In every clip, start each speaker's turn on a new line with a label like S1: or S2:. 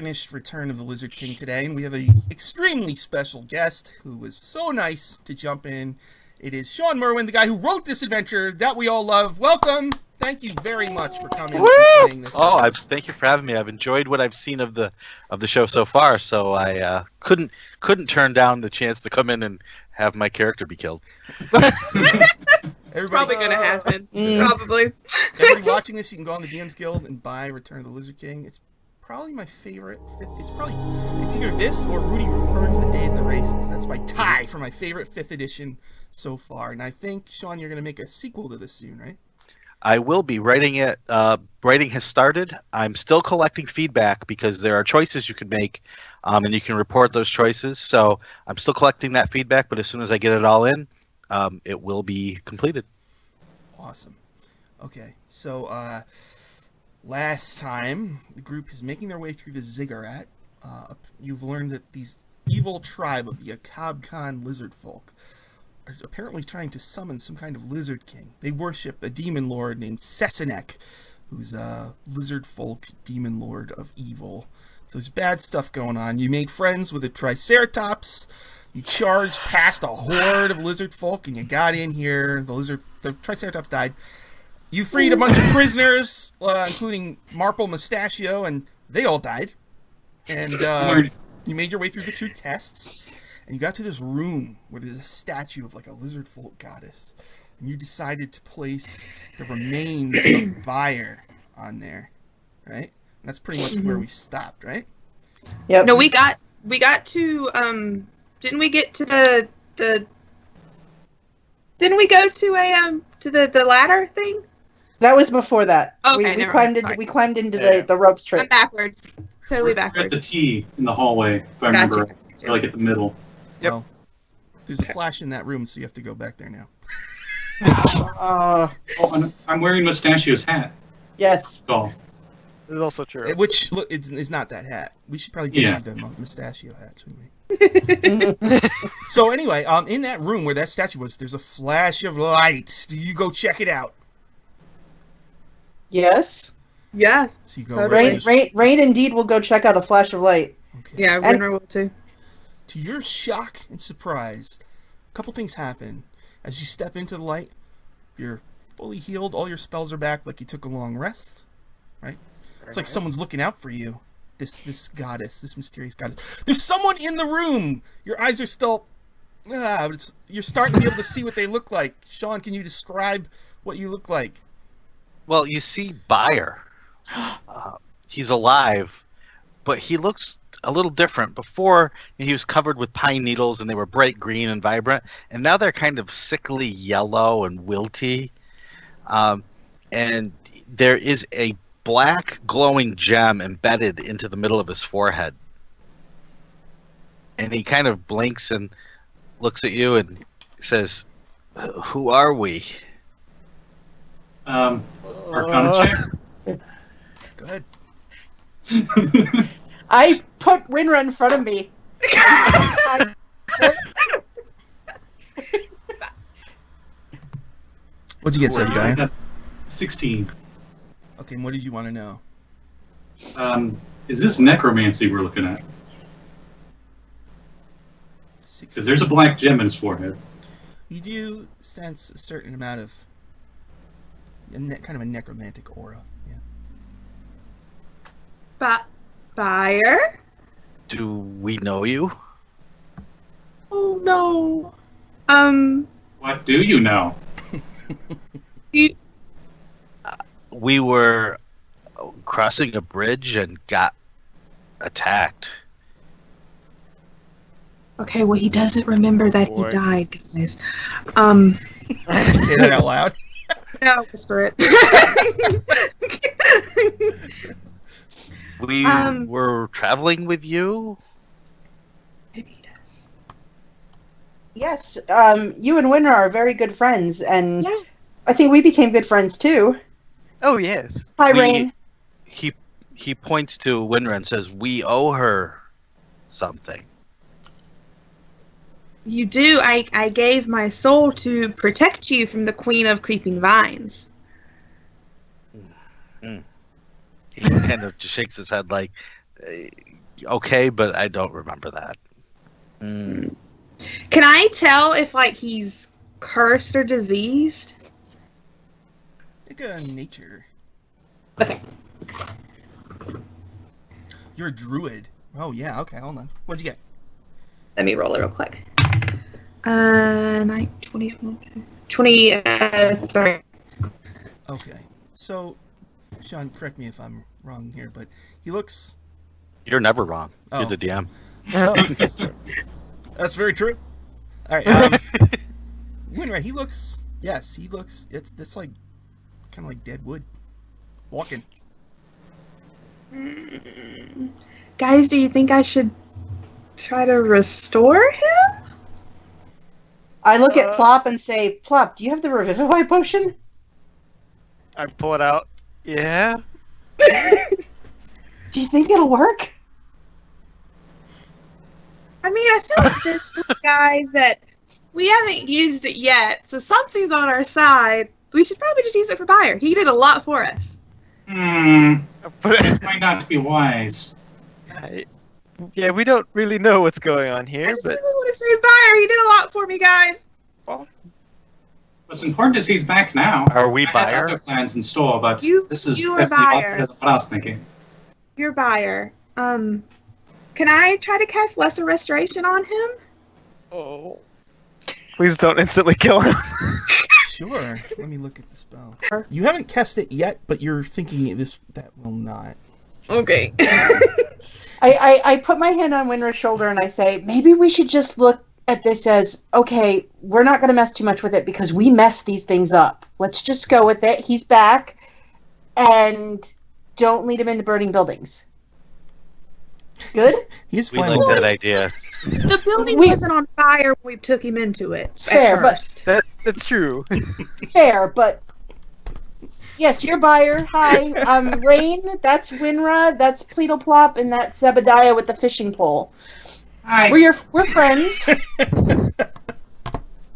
S1: finished Return of the Lizard King today, and we have an extremely special guest who was so nice to jump in. It is Shawn Merwin, the guy who wrote this adventure that we all love. Welcome. Thank you very much for coming and playing this.
S2: Thank you for having me. I've enjoyed what I've seen of the show so far, so I couldn't turn down the chance to come in and have my character be killed.
S3: It's probably going to happen. Probably.
S1: Everybody watching this, you can go on the DM's Guild and buy Return of the Lizard King. It's probably my favorite. It's either this or Rudy Burns' A Day at the Races. That's my tie for my favorite 5th edition so far. And I think, Shawn, you're going to make a sequel to this soon, right?
S2: I will be writing it. Writing has started. I'm still collecting feedback because there are choices you can make, and you can report those choices. So I'm still collecting that feedback, but as soon as I get it all in, it will be completed.
S1: Awesome. Okay, so last time the group is making their way through the ziggurat. You've learned that these evil tribe of the Akabkan lizard folk are apparently trying to summon some kind of lizard king. They worship a demon lord named Sesinek, who's a lizard folk demon lord of evil. So there's bad stuff going on. You made friends with a triceratops. You charged past a horde of lizard folk, and you got in here. The triceratops died. You freed a bunch of prisoners, including Marple Mustachio, and they all died. And you made your way through the 2 tests. And you got to this room where there's a statue of like a lizard folk goddess. And you decided to place the remains of Byre on there. Right? And that's pretty much where we stopped, right?
S3: Yep. No, we got to didn't we get to the didn't we go to a to the ladder thing?
S4: That was before that.
S3: Okay,
S4: we climbed into the ropes trick.
S3: I'm backwards. Totally backwards.
S5: We're at the T in the hallway, if I remember. Gotcha. Like at the middle.
S1: Yep. Well, there's a flash in that room, so you have to go back there now.
S5: I'm wearing Mustachio's hat.
S4: Yes.
S5: Oh.
S6: This is also true.
S1: Which is not that hat. We should probably give you the Mustachio hat, shouldn't we? So anyway, in that room where that statue was, there's a flash of light. Do you go check it out?
S4: Yes.
S3: Yeah.
S1: So you go
S4: Rein indeed will go check out a flash of light.
S1: Okay.
S3: Yeah, Wynra will too.
S1: To your shock and surprise, a couple things happen. As you step into the light, you're fully healed. All your spells are back, like you took a long rest. Right? It's like someone's looking out for you. This goddess, this mysterious goddess. There's someone in the room. Your eyes are still. You're starting to be able to see what they look like. Shawn, can you describe what you look like?
S2: Well, you see Byre. He's alive, but he looks a little different. Before, he was covered with pine needles, and they were bright green and vibrant, and now they're kind of sickly yellow and wilty. And there is a black glowing gem embedded into the middle of his forehead. And he kind of blinks and looks at you and says, "Who are we?"
S5: Arcana check?
S1: Go ahead.
S4: I put Wynra in front of me.
S1: What'd you get, Zebediah?
S5: 16.
S1: Okay, and what did you want to know?
S5: Is this necromancy we're looking at? Because there's a black gem in his forehead.
S1: You do sense a certain amount of kind of a necromantic aura. Yeah.
S3: Byre?
S2: Do we know you?
S3: Oh no.
S5: What do you know?
S2: We were crossing a bridge and got attacked.
S3: Okay, well he doesn't remember that he died, guys.
S1: Can you say that out loud?
S3: No, whisper it.
S2: We were traveling with you?
S3: Maybe he does.
S4: Yes, you and Wynra are very good friends, and I think we became good friends too.
S6: Oh, yes.
S4: Hi, Rein.
S2: He points to Wynra and says, "We owe her something."
S3: You do. I gave my soul to protect you from the Queen of Creeping Vines.
S2: He kind of just shakes his head like, okay, but I don't remember that. Mm.
S3: Can I tell if he's cursed or diseased?
S1: Make a nature.
S3: Okay.
S1: You're a druid. Oh yeah. Okay. Hold on. What'd you get?
S3: Let me roll it real quick. 23.
S1: Okay. So, Shawn, correct me if I'm wrong here, but he looks.
S2: You're never wrong.
S1: Oh.
S2: You're the DM.
S1: That's very true. All right. Wynra, he looks. Yes, he looks. It's like kind of like dead wood. Walking.
S3: Guys, do you think I should try to restore him?
S4: I look at Plop and say, Plop, do you have the Revivify potion?
S6: I pull it out. Yeah.
S4: Do you think it'll work?
S3: I mean, I feel like this guys that we haven't used it yet, so something's on our side. We should probably just use it for Byre. He did a lot for us.
S5: It might not be wise.
S6: Yeah, we don't really know what's going on
S3: I
S6: here,
S3: just
S6: but
S3: really want to save Byre. He did a lot for me, guys.
S5: What's important is he's back now.
S2: Are we
S5: I had
S2: Byre?
S5: other plans in store, but
S3: You-
S5: this is
S3: you are
S5: definitely
S3: Byre.
S5: opposite of what I was thinking.
S3: You're Byre. Can I try to cast Lesser Restoration on him?
S6: oh, please don't instantly kill him.
S1: Sure. Let me look at the spell. You haven't cast it yet, but you're thinking that will not.
S3: Okay.
S4: I put my hand on Wynra's shoulder and I say, maybe we should just look at this as, okay, we're not going to mess too much with it because we mess these things up. Let's just go with it. He's back. And don't lead him into burning buildings. Good?
S1: He's
S2: We like
S1: flammable.
S2: that idea.
S3: The building
S4: We-
S3: wasn't on fire when we took him into it.
S4: Fair,
S3: at
S4: but-
S3: first.
S6: That's true.
S4: Fair, but... Yes, you're Byre. Hi, I'm Rein. That's Wynra. That's Pleedleplop. And that's Zebediah with the fishing pole.
S5: Hi.
S4: We're friends.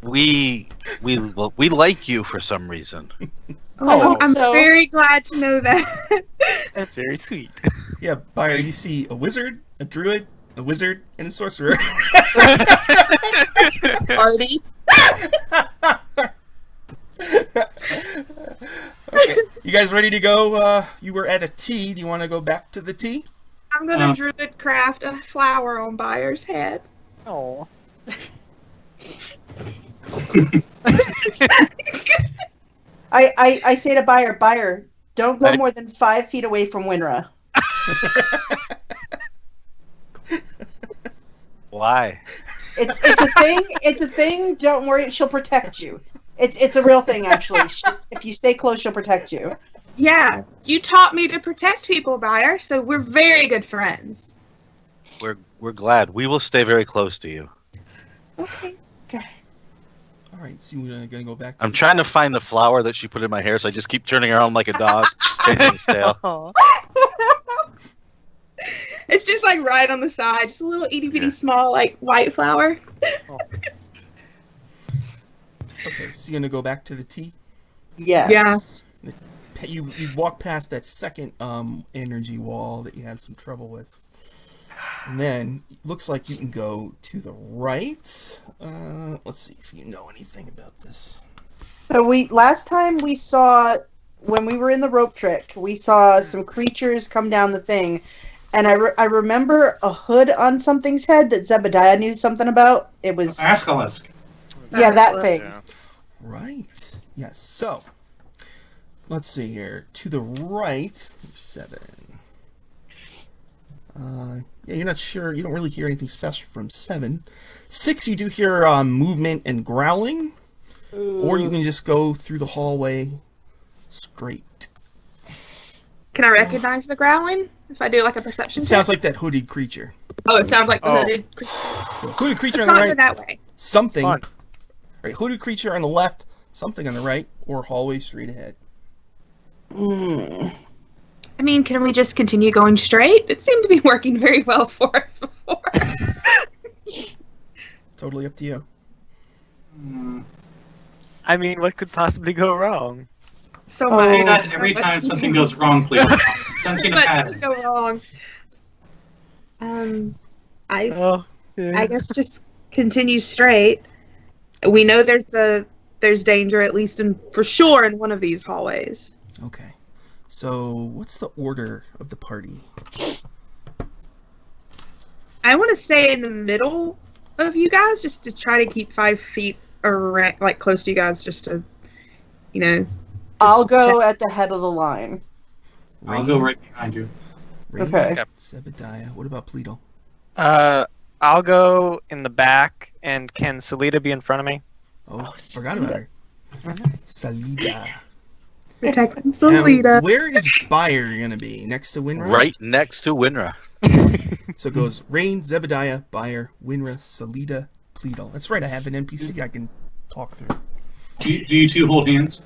S2: We like you for some reason.
S3: Oh, I'm
S4: so.
S3: very glad to know that.
S6: That's very sweet.
S1: Yeah, Byre, you see a wizard, a druid, a wizard, and a sorcerer.
S4: Party.
S1: Okay. You guys ready to go? You were at a tea. Do you want to go back to the tea?
S3: I'm gonna druid craft a flower on Byre's head.
S6: Oh.
S4: I say to Byre, don't go more than 5 feet away from Wynra.
S2: Why?
S4: It's a thing. It's a thing. Don't worry, she'll protect you. It's a real thing, actually. If you stay close, she'll protect you.
S3: Yeah, you taught me to protect people, Byre, so we're very good friends.
S2: We're glad. We will stay very close to you.
S4: Okay.
S1: All right, so you're gonna go back.
S2: I'm trying to find the flower that she put in my hair, so I just keep turning around like a dog, chasing its tail.
S6: Aw.
S3: It's just right on the side, just a little itty bitty small white flower.
S1: Okay, so you're gonna go back to the tea.
S4: Yes.
S3: Yeah.
S1: You walk past that second energy wall that you had some trouble with, and then it looks like you can go to the right. Let's see if you know anything about this.
S4: So last time we saw, when we were in the rope trick, we saw some creatures come down the thing, and I remember a hood on something's head that Zebediah knew something about. It was
S5: Basilisk.
S4: that thing.
S6: Yeah.
S1: Right. Yes. So let's see here. To the right, 7. Yeah, you're not sure. You don't really hear anything special from 7. 6, you do hear movement and growling, or you can just go through the hallway straight.
S3: Can I recognize the growling if I do a perception
S1: It
S3: check?
S1: sounds like that hooded creature.
S3: Oh, it sounds like the
S6: Oh.
S3: hooded creature.
S1: So hooded creature
S3: Let's
S1: on the
S3: not go
S1: right,
S3: that way.
S1: something.
S6: Fun.
S1: Right, hooded creature on the left, something on the right, or hallway straight ahead.
S3: I mean, can we just continue going straight? It seemed to be working very well for us before.
S1: Totally up to you.
S6: I mean, what could possibly go wrong?
S3: So
S4: Oh.
S3: much.
S5: Say that every time something goes wrong, please. Sensing a
S3: But
S5: pattern.
S3: go wrong. I
S6: Oh, yeah.
S3: I guess just continue straight. We know there's danger at least for sure in one of these hallways.
S1: Okay. So, what's the order of the party?
S3: I want to stay in the middle of you guys just to try to keep 5 feet around, like close to you guys, just to, you know.
S4: I'll go at the head of the line.
S5: I'll go right behind you.
S1: Rein,
S4: Okay.
S1: Zebediah. What about Pleedle?
S6: I'll go in the back, and can Salida be in front of me?
S1: Oh, forgot about her. Salida.
S3: Protecting
S1: Now,
S3: Salida.
S1: where is Byre gonna be? Next to Wynra?
S2: Right next to Wynra.
S1: So it goes Rein, Zebediah, Byre, Wynra, Salida, Pleedle. That's right, I have an NPC I can talk through.
S5: Do you two hold hands?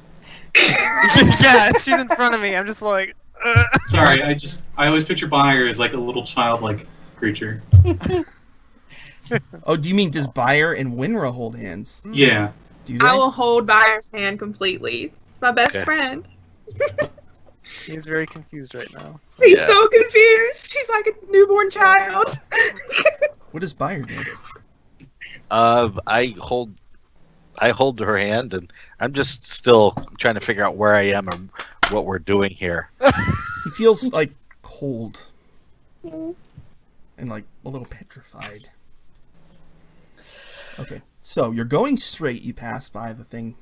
S6: Yeah, she's in front of me. I'm just like.
S5: Sorry, I always picture Byre as like a little childlike creature.
S1: Oh, do you mean does Byre and Wynra hold hands?
S5: Yeah.
S1: Do they?
S3: I will hold Byre's hand completely. It's my best
S2: Okay.
S3: friend.
S6: He's very confused right now.
S3: He's
S2: Yeah.
S3: so confused. He's like a newborn child.
S1: What does Byre do?
S2: I hold her hand, and I'm just still trying to figure out where I am and what we're doing here.
S1: He feels like cold. And like a little petrified. Okay, so you're going straight, you pass by the thing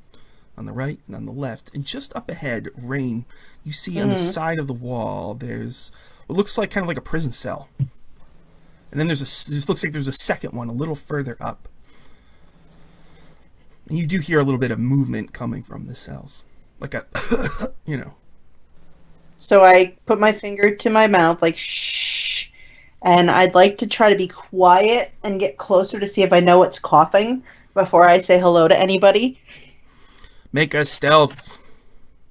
S1: on the right and on the left, and just up ahead, Rein, you see on the side of the wall, there's what looks like kind of like a prison cell. And then this looks like there's a second one a little further up. And you do hear a little bit of movement coming from the cells. Like a, you know.
S4: So I put my finger to my mouth, like, shh. And I'd like to try to be quiet and get closer to see if I know what's coughing before I say hello to anybody.
S1: Make a stealth.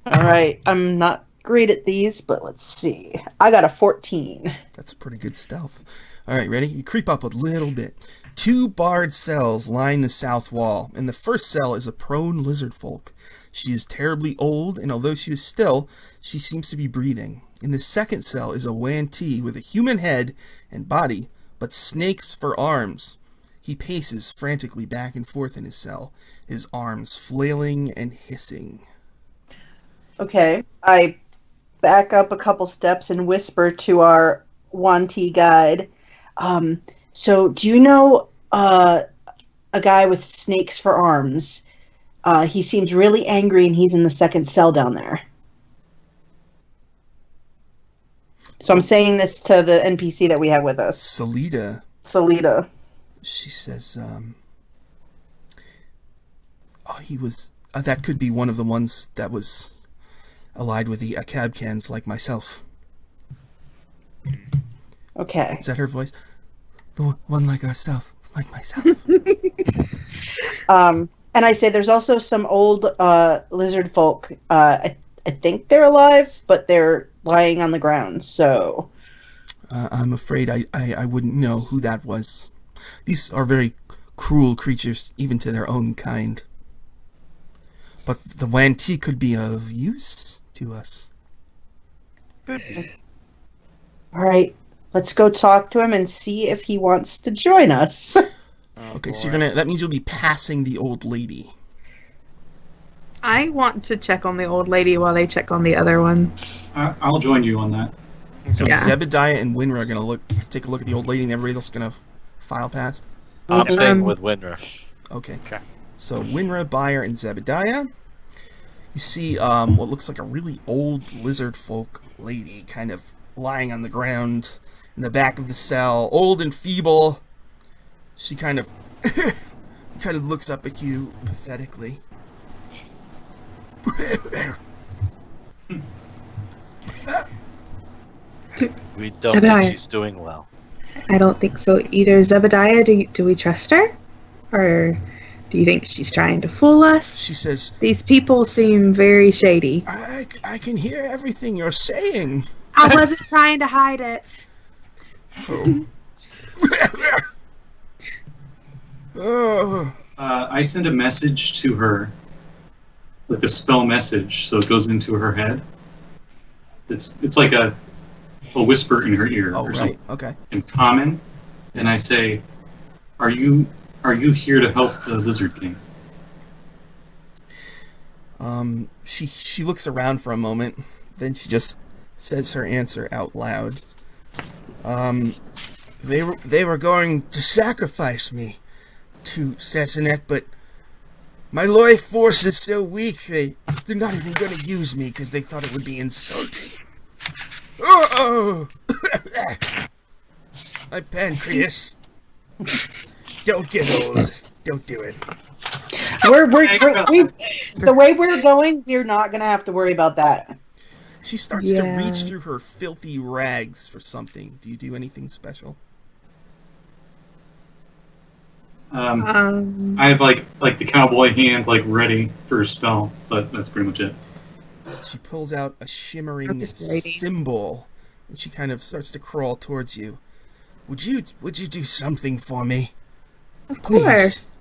S4: All right. I'm not great at these, but let's see. I got a 14.
S1: That's a pretty good stealth. All right, ready? You creep up a little bit. 2 barred cells line the south wall. In the first cell is a prone lizard folk. She is terribly old, and although she is still, she seems to be breathing. In the second cell is a Wan T with a human head and body, but snakes for arms. He paces frantically back and forth in his cell, his arms flailing and hissing.
S4: Okay. I back up a couple steps and whisper to our Wan T guide. So do you know a guy with snakes for arms? He seems really angry, and he's in the second cell down there. So I'm saying this to the NPC that we have with us,
S1: Salida,
S4: Salida.
S1: she says, he was, that could be one of the ones that was allied with the Akabkans like myself.
S4: Okay.
S1: Is that her voice? The one like ourselves, like myself.
S4: And I say there's also some old lizard folk. I think they're alive, but they're lying on the ground, so...
S1: I'm afraid I wouldn't know who that was. These are very cruel creatures, even to their own kind. But the Wan T could be of use to us.
S4: All right, let's go talk to him and see if he wants to join us.
S1: Okay, so that means you'll be passing the old lady.
S3: I want to check on the old lady while they check on the other one.
S5: I'll join you on that.
S1: So
S3: Yeah.
S1: Zebediah and Wynra are gonna take a look at the old lady, and everybody else is gonna file past.
S2: I'm staying with Wynra.
S1: Okay.
S6: Okay.
S1: So Wynra, Byre, and Zebediah. You see what looks like a really old lizard folk lady kind of lying on the ground in the back of the cell, old and feeble. She kind of looks up at you pathetically.
S2: We don't
S3: Zebediah.
S2: think she's doing well.
S3: I don't think so either. Zebediah, do we trust her? Or do you think she's trying to fool us?
S1: She says,
S3: These people seem very shady.
S1: I can hear everything you're saying.
S3: I wasn't trying to hide it.
S1: Oh. Oh.
S5: I send a message to her, like a spell message, so it goes into her head. It's like a a whisper in her ear
S1: Oh,
S5: or
S1: right.
S5: something
S1: Okay.
S5: in common, and I say, "Are you here to help the Lizard King?"
S1: She looks around for a moment, then she just says her answer out loud. They were going to sacrifice me to Sassenach, but my life force is so weak they're not even going to use me because they thought it would be insulting. Oh! My pancreas. Don't get old. Don't do it.
S4: The way we're going, we're not going to have to worry about that.
S1: She starts to reach through her filthy rags for something. Do you do anything special?
S5: I have like the cowboy hand ready for a spell, but that's pretty much it.
S1: She pulls out a shimmering symbol, and she kind of starts to crawl towards you. Would you do something for me?
S3: Of course.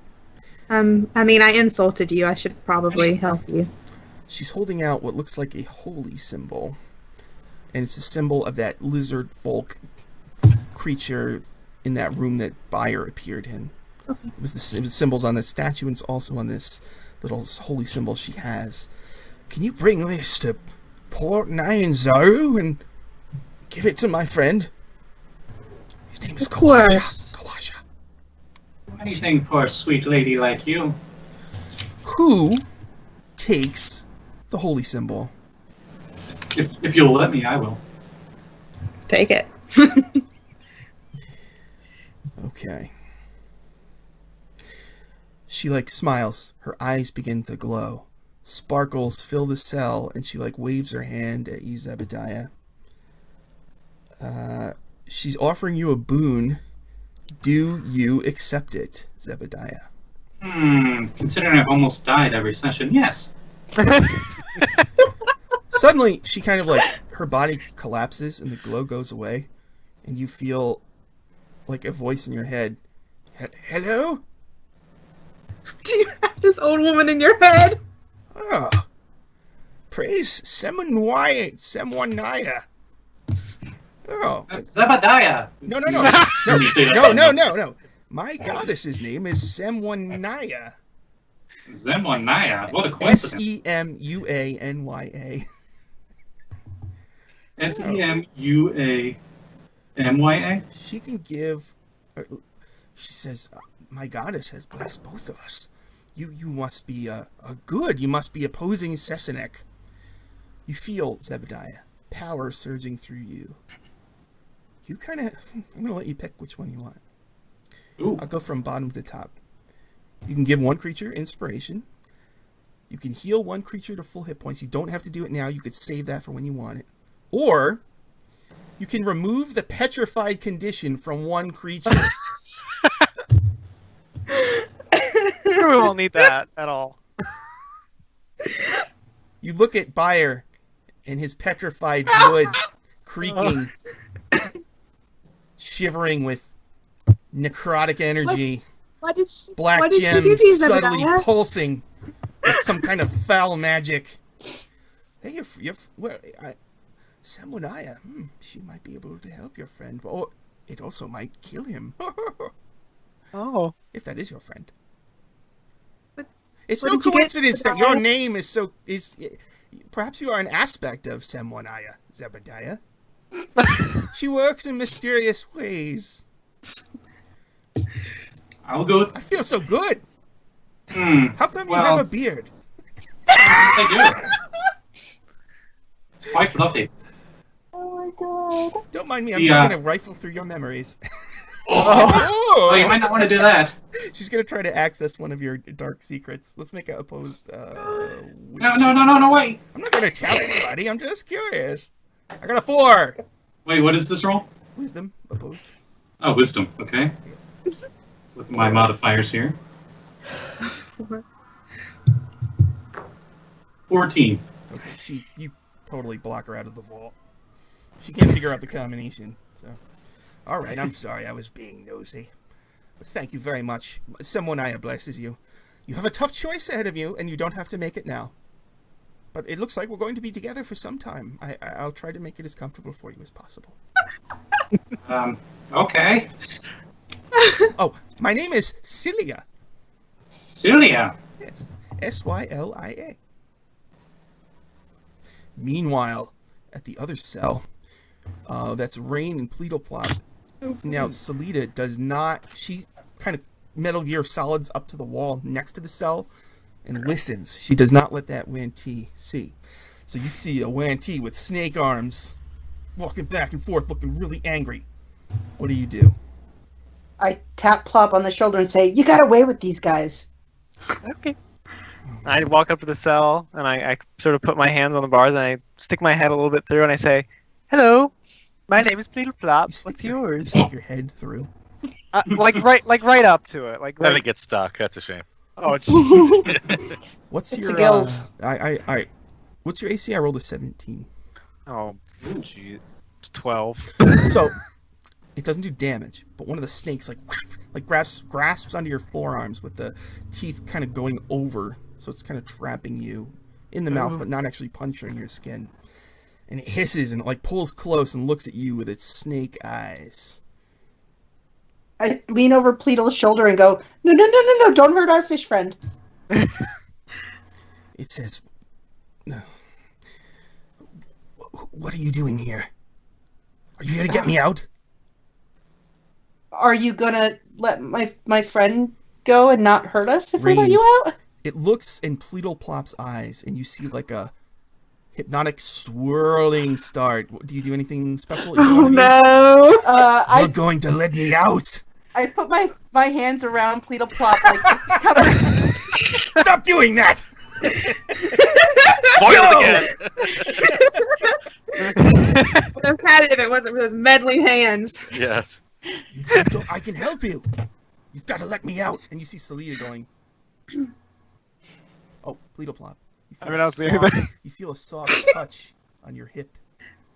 S3: I mean, I insulted you. I should probably help you.
S1: She's holding out what looks like a holy symbol, and it's a symbol of that lizard folk creature in that room that Byre appeared in.
S3: Okay.
S1: It was symbols on the statue, and it's also on this little holy symbol she has. Can you bring this to Port Nyanzaru and give it to my friend? His name is Kawasha.
S5: Anything for a sweet lady like you.
S1: Who takes the holy symbol?
S5: If you'll let me, I will.
S3: Take it.
S1: Okay. She smiles. Her eyes begin to glow. Sparkles fill the cell, and she waves her hand at you, Zebediah. She's offering you a boon. Do you accept it, Zebediah?
S5: Considering I've almost died every session, yes.
S1: Suddenly, she kind of her body collapses and the glow goes away, and you feel a voice in your head. Hello?
S3: Do you have this old woman in your head?
S1: Oh. Praise Semonaya. Oh.
S5: Zebediah!
S1: No. No. My goddess's name is Semonaya.
S5: Zemonaya? What a coincidence.
S1: Semuanya.
S5: Semuamya?
S1: She can give... She says, my goddess has blessed both of us. You must be a good. You must be opposing Sassenach. You feel, Zebediah, power surging through you. You kind of... I'm going to let you pick which one you want.
S5: Ooh.
S1: I'll go from bottom to top. You can give one creature inspiration. You can heal one creature to full hit points. You don't have to do it now. You could save that for when you want it. Or you can remove the petrified condition from one creature.
S6: We won't need that at all.
S1: You look at Byre and his petrified wood creaking, shivering with necrotic energy.
S3: Why did
S1: Black
S3: she
S1: gem
S3: do these,
S1: subtly
S3: Zebediah?
S1: pulsing with some kind of foul magic. Hey, Semonaya, she might be able to help your friend, but it also might kill him.
S6: Oh.
S1: If that is your friend.
S3: But
S1: It's
S3: what
S1: no
S3: did you get,
S1: coincidence that your
S3: Zebediah?
S1: name is perhaps you are an aspect of Semonaya, Zebediah. She works in mysterious ways.
S5: I'll go.
S1: I feel so good. How come you
S5: well-
S1: have a beard?
S5: I do. It's quite fluffy.
S1: Don't mind me, I'm
S5: Yeah.
S1: just gonna rifle through your mememories.
S5: Oh, you might not want to do that.
S1: She's gonna try to access one of your dark secrets. Let's make an opposed.
S5: No, wait.
S1: I'm not gonna tell anybody. I'm just curious. I got a 4.
S5: Wait, what is this roll?
S1: Wisdom opposed.
S5: Oh, wisdom. Okay. Let's look at my modifiers here. 14.
S1: Okay, you totally block her out of the vault. She can't figure out the combination. So, all right. I'm sorry. I was being nosy, but thank you very much. Semonaya blesses you. You have a tough choice ahead of you, and you don't have to make it now. but it looks like we're going to be together for some time. I'll try to make it as comfortable for you as possible.
S5: Okay.
S1: Oh, my name is Sylia.
S5: Celia.
S1: Yes. Sylia. Meanwhile, at the other cell, that's Rein and Pleedleplop. Now, Salida does not... She kind of Metal Gear Solids up to the wall next to the cell and listens. She does not let that Wan T see. So you see a Wan T with snake arms walking back and forth looking really angry. What do you do?
S4: I tap Plop on the shoulder and say, "You got away with these guys."
S6: Okay. I walk up to the cell and I sort of put my hands on the bars and I stick my head a little bit through and I say, "Hello, my name is Pleedleplop. What's yours?"
S1: You stick your head through.
S6: Like right up to it. Like
S2: Then
S6: right...
S2: it gets stuck. That's a shame.
S6: Oh, geez.
S1: What's
S4: It's
S1: your
S4: the gills.
S1: what's your AC? I rolled a 17.
S6: Oh, gee. 12.
S1: So it doesn't do damage, but one of the snakes like grasps onto your forearms with the teeth kind of going over, so it's kind of trapping you in the mouth, but not actually puncturing your skin. And it hisses and it like pulls close and looks at you with its snake eyes.
S4: I lean over Pleedle's shoulder and go, No, don't hurt our fish friend.
S1: It says, "What are you doing here? Are you here to get me out?"
S4: Are you gonna let my friend go and not hurt us if we let
S1: Rein.
S4: you out?
S1: It looks in Pleedleplop's eyes, and you see like a hypnotic swirling star. Do you do anything special?
S3: Oh no!
S1: You're going to let me out!
S4: I put my hands around Pleedleplop like this to cover.
S1: Stop doing that!
S2: Foiled again.
S3: Would have had it if it wasn't for those meddling hands.
S2: Yes.
S1: I can help you. You've got to let me out. And you see Salida going. Oh, Pleedleplop. You feel a soft touch on your hip,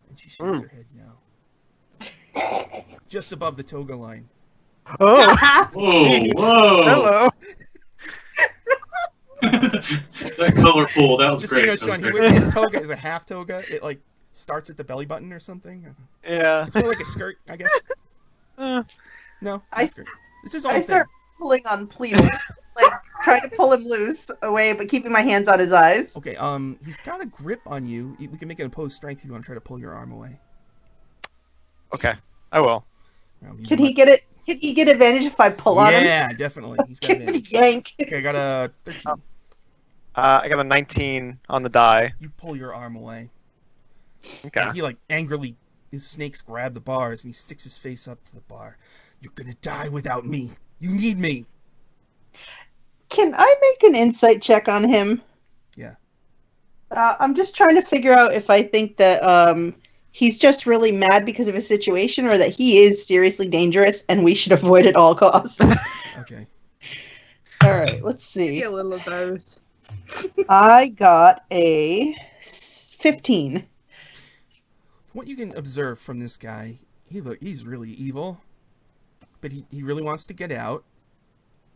S1: and she shakes her head no. Just above the toga line.
S6: Oh,
S5: Whoa, whoa.
S6: hello.
S5: That colorful. That was
S1: Just so
S5: great.
S1: you know,
S5: That was
S1: Sean,
S5: great.
S1: his toga is a half toga. It like starts at the belly button or something.
S6: Yeah.
S1: It's more like a skirt, I guess. No, not a skirt. It's his own
S4: I
S1: thing.
S4: start pulling on Pleedle, like trying to pull him loose away, but keeping my hands on his eyes.
S1: Okay, he's got a grip on you. We can make an opposed strength if you want to try to pull your arm away.
S6: Okay, I will.
S4: Can he get it? Can he get advantage if I pull on him?
S1: Yeah, definitely. He's got
S4: Can he
S1: advantage.
S4: yank?
S1: Okay, I got a 13.
S6: I got a 19 on the die.
S1: You pull your arm away.
S6: Okay.
S1: And he like angrily, his snakes grab the bars and he sticks his face up to the bar. "You're gonna die without me. You need me."
S4: Can I make an insight check on him?
S1: Yeah.
S4: I'm just trying to figure out if I think that he's just really mad because of his situation, or that he is seriously dangerous and we should avoid at all costs.
S1: Okay.
S4: All right, let's
S3: Maybe
S4: see.
S3: a little of both.
S4: I got a 15.
S1: From what you can observe from this guy, he's really evil, but he really wants to get out.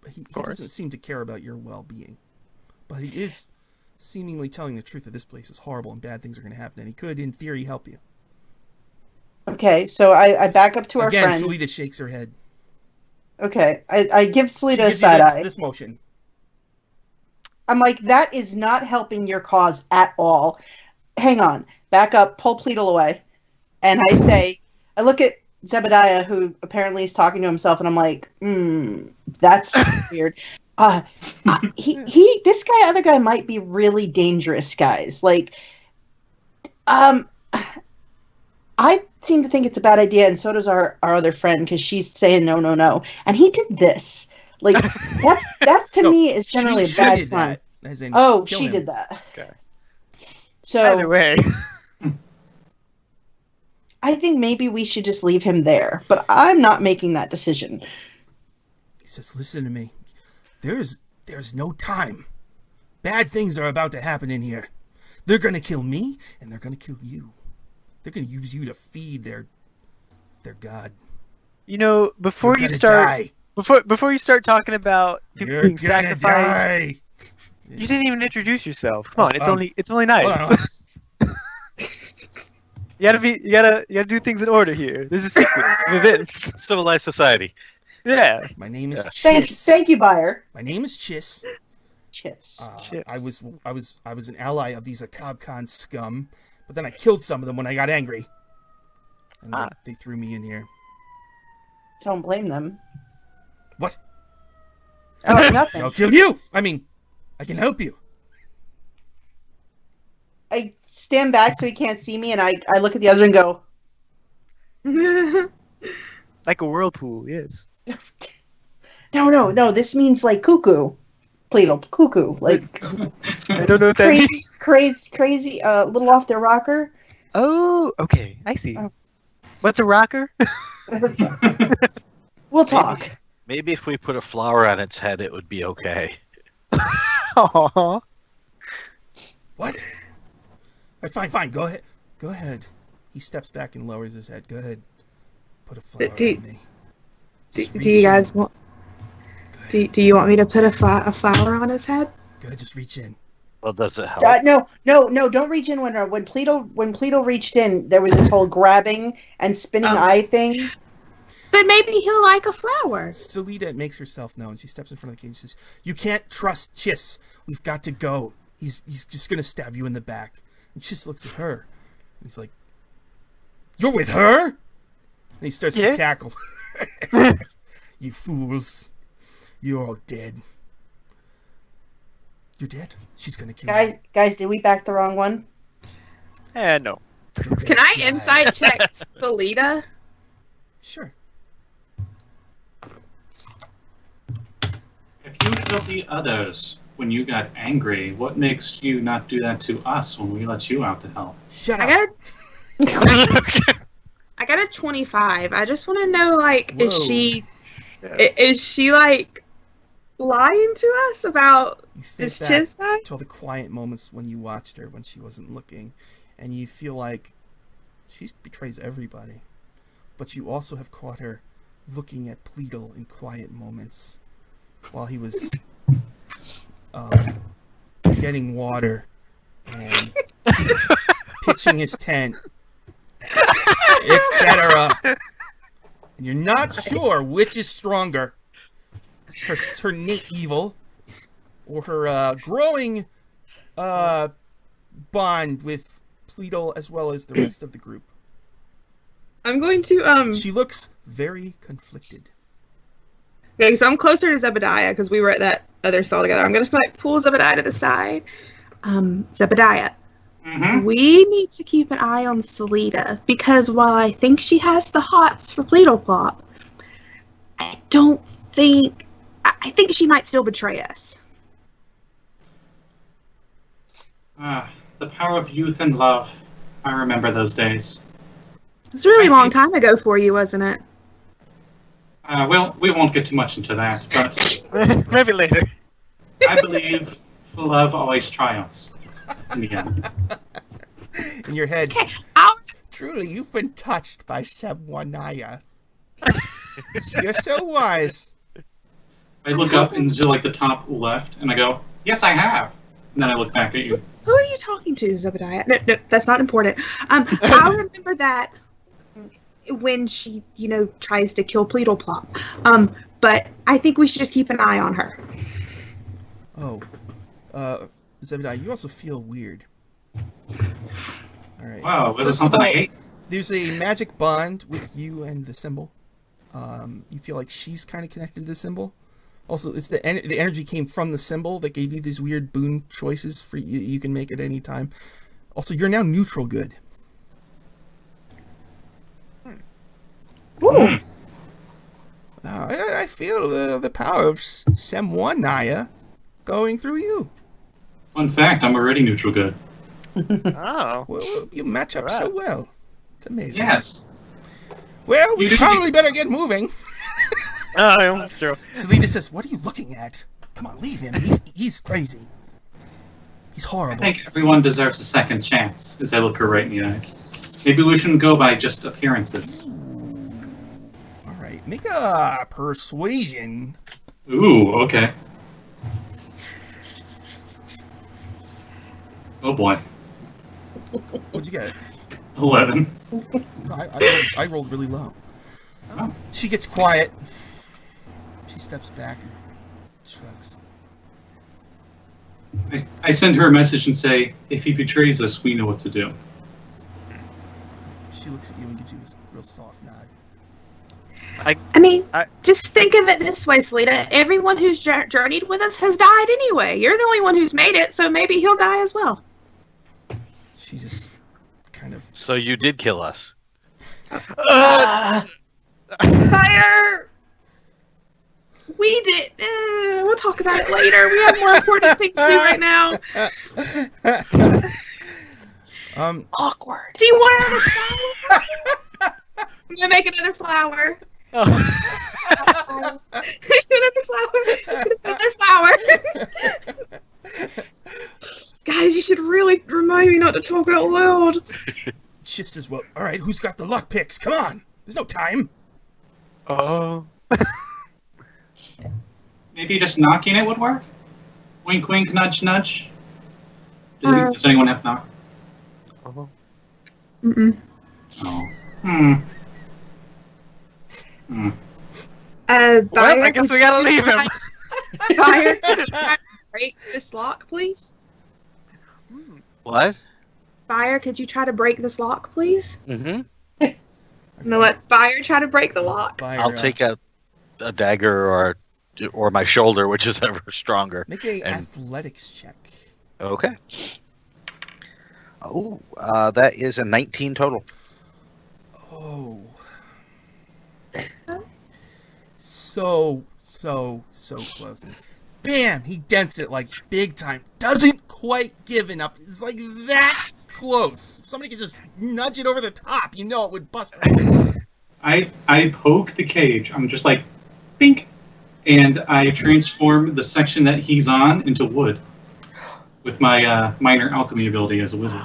S1: But he doesn't seem to care about your well-being. But he is seemingly telling the truth that this place is horrible and bad things are going to happen, and he could, in theory, help you.
S4: Okay, so I back up to our
S1: Again,
S4: friends.
S1: Salida shakes her head.
S4: Okay, I give
S1: She
S4: Salida a
S1: gives you
S4: side eye.
S1: this motion.
S4: I'm like, that is not helping your cause at all. Hang on, back up, pull Pleedle away. And I look at Zebediah, who apparently is talking to himself, and I'm like, that's weird. This other guy might be really dangerous, guys. Like, I seem to think it's a bad idea, and so does our other friend, because she's saying no. And he did this. Like, that to
S1: No,
S4: me is generally
S1: she
S4: a bad
S1: did
S4: sign.
S1: that, as in
S4: Oh,
S1: kill
S4: she
S1: him.
S4: did that.
S6: Okay.
S4: So
S6: Either way.
S4: I think maybe we should just leave him there, but I'm not making that decision.
S1: He says, "Listen to me. There's no time. Bad things are about to happen in here. They're going to kill me, and they're going to kill you. They're going to use you to feed their god.
S6: You know, before
S1: You're
S6: you
S1: gonna
S6: start
S1: die.
S6: before you start talking about people
S1: You're
S6: being
S1: gonna
S6: sacrificed,
S1: die."
S6: You didn't even introduce yourself. Come on, it's
S1: Um,
S6: only nice.
S1: Hold on.
S6: You gotta do things in order here. This is secret of events.
S2: Civilized society.
S6: Yeah.
S1: My name is
S4: Thank
S1: Chiss.
S4: you, Byre.
S1: My name is Chiss.
S4: Chiss.
S6: Chiss.
S1: I was an ally of these Akabkan scum, but then I killed some of them when I got angry. And they threw me in here.
S4: Don't blame them.
S1: What?
S4: Oh, nothing.
S1: I'll kill you! I mean, I can help you.
S4: I stand back so he can't see me, and I look at the other and go,
S6: Like a whirlpool, yes.
S4: no, this means like cuckoo. Pleedle, cuckoo. Like
S6: I don't know what that means.
S4: crazy, little off their rocker.
S6: Oh, okay. I see.
S4: Oh.
S6: What's a rocker?
S4: We'll talk.
S2: Maybe if we put a flower on its head, it would be okay.
S6: Aww.
S1: What? All right, fine. Go ahead. He steps back and lowers his head. Go ahead. Put a flower
S3: Do-
S1: on me.
S3: Do
S1: Just
S3: you
S1: reach
S3: guys
S1: in.
S3: want?
S1: Go ahead.
S3: Do you want me to put a flower on his head?
S1: Go ahead, just reach in.
S2: Well, does it help?
S4: No, don't reach in, Wynra. When Pleedle reached in, there was this whole grabbing and spinning eye thing.
S3: But maybe he'll like a flower.
S1: Salida makes herself known. She steps in front of the cage and says, "You can't trust Chiss. We've got to go. He's just gonna stab you in the back." And Chiss looks at her. And he's like, "You're with her?" And he starts to cackle. "You fools. You're all dead. You're dead. She's gonna kill you.
S4: Guys, did we back the wrong one?
S6: No.
S1: You're gonna
S3: Can I
S1: die."
S3: insight check Salida?
S1: Sure.
S5: If you killed the others when you got angry, what makes you not do that to us when we let you out to help?
S1: Shut
S3: I
S1: up.
S3: got I got a 25. I just want to know, like,
S1: Whoa.
S3: is she like lying to us about
S1: You think
S3: this
S1: back
S3: Chiss guy?
S1: to all the quiet moments when you watched her when she wasn't looking, and you feel like she betrays everybody. But you also have caught her looking at Pleedle in quiet moments while he was getting water and pitching his tent, etc. And you're not sure which is stronger, her innate evil or her growing bond with Pleedle as well as the rest of the group.
S3: I'm going to
S1: She looks very conflicted.
S3: Okay, so I'm closer to Zebediah because we were at that other cell together. I'm gonna just like pull Zebediah to the side. Zebediah, we need to keep an eye on Salida because while I think she has the hots for Pleedleplop, I think she might still betray us.
S5: The power of youth and love. I remember those days.
S3: It was a really long time ago for you, wasn't it?
S5: Well, we won't get too much into that, but
S6: Maybe later.
S5: I believe love always triumphs in the end.
S1: In your head,
S3: Okay,
S1: truly, you've been touched by Sebwanaya. You're so wise.
S5: I look up into like the top left, and I go, "Yes, I have." And then I look back at you.
S3: who are you talking to, Zebediah? No, that's not important. I'll remember that when she, tries to kill Pleedleplop. But I think we should just keep an eye on her.
S1: Oh, Zebediah, you also feel weird. All right.
S5: Wow, was it
S1: First of
S5: something I
S1: all,
S5: hate?
S1: There's a magic bond with you and the symbol. You feel like she's kind of connected to the symbol. Also, it's the energy came from the symbol that gave you these weird boon choices for you can make at any time. Also, you're now neutral good.
S4: Ooh.
S1: I feel the power of Semwanaya going through you.
S5: Fun fact, I'm already neutral good.
S6: Oh.
S1: Well, you match up so well. It's amazing.
S5: Yes.
S1: Well, we
S5: You didn't-
S1: probably better get moving.
S6: Oh, that's true.
S1: Selena says, "What are you looking at? Come on, leave him. He's crazy. He's
S5: I
S1: horrible."
S5: think everyone deserves a second chance, as I look her right in the eyes. Maybe we shouldn't go by just appearances.
S1: All right, make a persuasion.
S5: Ooh, okay. Oh boy.
S1: What'd you get?
S5: 11.
S1: No, I rolled really low.
S5: Oh.
S1: She gets quiet. She steps back and shrugs.
S5: I send her a message and say, if he betrays us, we know what to do.
S1: She looks at you and gives you a real soft nod.
S3: I mean, just think of it this way, Salita. Everyone who's journeyed with us has died anyway. You're the only one who's made it, so maybe he'll die as well.
S1: She just kind of...
S2: So you did kill us.
S3: Fire! We did. We'll talk about it later. We have more important things to do right now.
S4: Awkward.
S3: Do you want another flower? I'm gonna make another flower. Another flower. Guys, you should really remind me not to talk out loud.
S1: She says, well, all right, who's got the luck picks? Come on. There's no time.
S6: Oh.
S5: Maybe just knocking it would work? Wink, wink, nudge, nudge. Does anyone have knock?
S6: Oh.
S3: Mm-mm.
S5: Oh.
S6: Well,
S3: Byre,
S6: I guess we gotta leave him.
S3: Byre, could you try to break this lock, please?
S2: What?
S3: Byre, could you try to break this lock, please?
S2: Mm-hmm.
S3: I'm gonna let Byre try to break the lock.
S1: Byre,
S2: I'll take a dagger or my shoulder, which is ever stronger.
S1: Make a athletics check.
S2: Okay. Oh, that is a 19 total.
S1: Oh. So close. Bam! He dents it like big time. Doesn't quite give enough. It's like that close. If somebody could just nudge it over the top, you know it would bust.
S5: I poke the cage. I'm just like, bink, and I transform the section that he's on into wood with my minor alchemy ability as a wizard.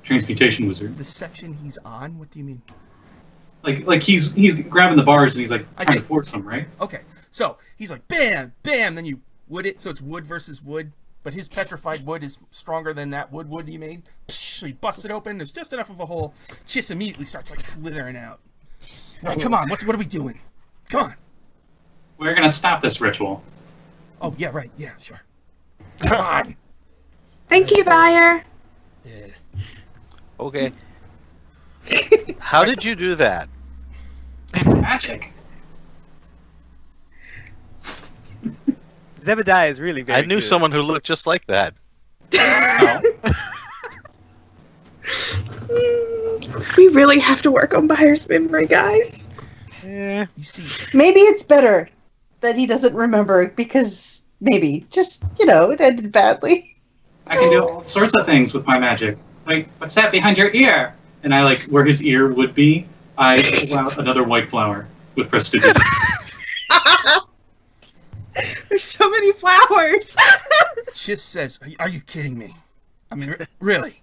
S5: Transmutation wizard.
S1: The section he's on? What do you mean?
S5: Like he's grabbing the bars and he's like
S1: I
S5: trying
S1: see.
S5: to force them, right?
S1: Okay, so he's like bam, bam, then you wood it, so it's wood versus wood, but his petrified wood is stronger than that wood you made. So he busts it open, there's just enough of a hole. Chiss immediately starts like slithering out. Right, come on, what are we doing? Come on.
S5: We're gonna stop this ritual.
S1: Oh, yeah, right, yeah, sure. Come on.
S3: Thank you, Byre.
S1: Yeah.
S2: Okay. How did you do that?
S5: Magic.
S6: Zebediah is really very
S2: I knew
S6: good.
S2: someone who looked just like that.
S3: We really have to work on Byre's memory, guys.
S6: Yeah.
S1: You see,
S4: Maybe it's better that he doesn't remember because maybe just, it ended badly.
S5: I can do all sorts of things with my magic. Like, what's that behind your ear? And I like where his ear would be. I pull out another white flower with prestidigitation.
S3: There's so many flowers.
S1: Chiss says, are you kidding me? I mean, really?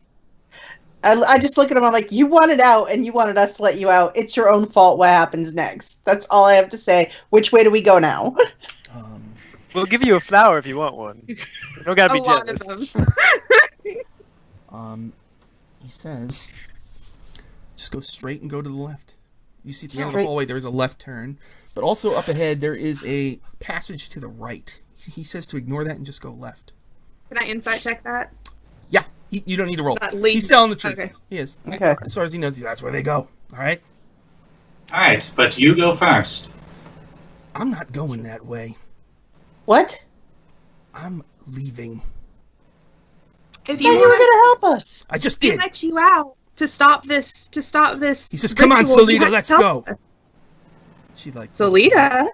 S4: I just look at him, I'm like, you wanted out and you wanted us to let you out. It's your own fault what happens next. That's all I have to say. Which way do we go now?
S6: We'll give you a flower if you want one. You don't gotta be
S3: A lot of
S6: jealous.
S3: them.
S1: He says, just go straight and go to the left. You see at the end of the hallway, there's a left turn, but also up ahead, there is a passage to the right. He says to ignore that and just go left.
S3: Can I insight check that?
S1: Yeah, you don't need to roll.
S3: That leads-
S1: He's telling the truth.
S3: Okay.
S1: He is.
S4: Okay.
S1: As far as he knows, that's where they go. All right?
S5: All right, but you go first.
S1: I'm not going that way.
S4: What?
S1: I'm leaving.
S3: If
S4: Yeah,
S3: you
S4: you were
S3: want
S4: going to help us.
S1: I just
S3: to
S1: did.
S3: let you out to stop this. He
S1: He says, "Come on, Salita, let's go." She like
S3: Salita.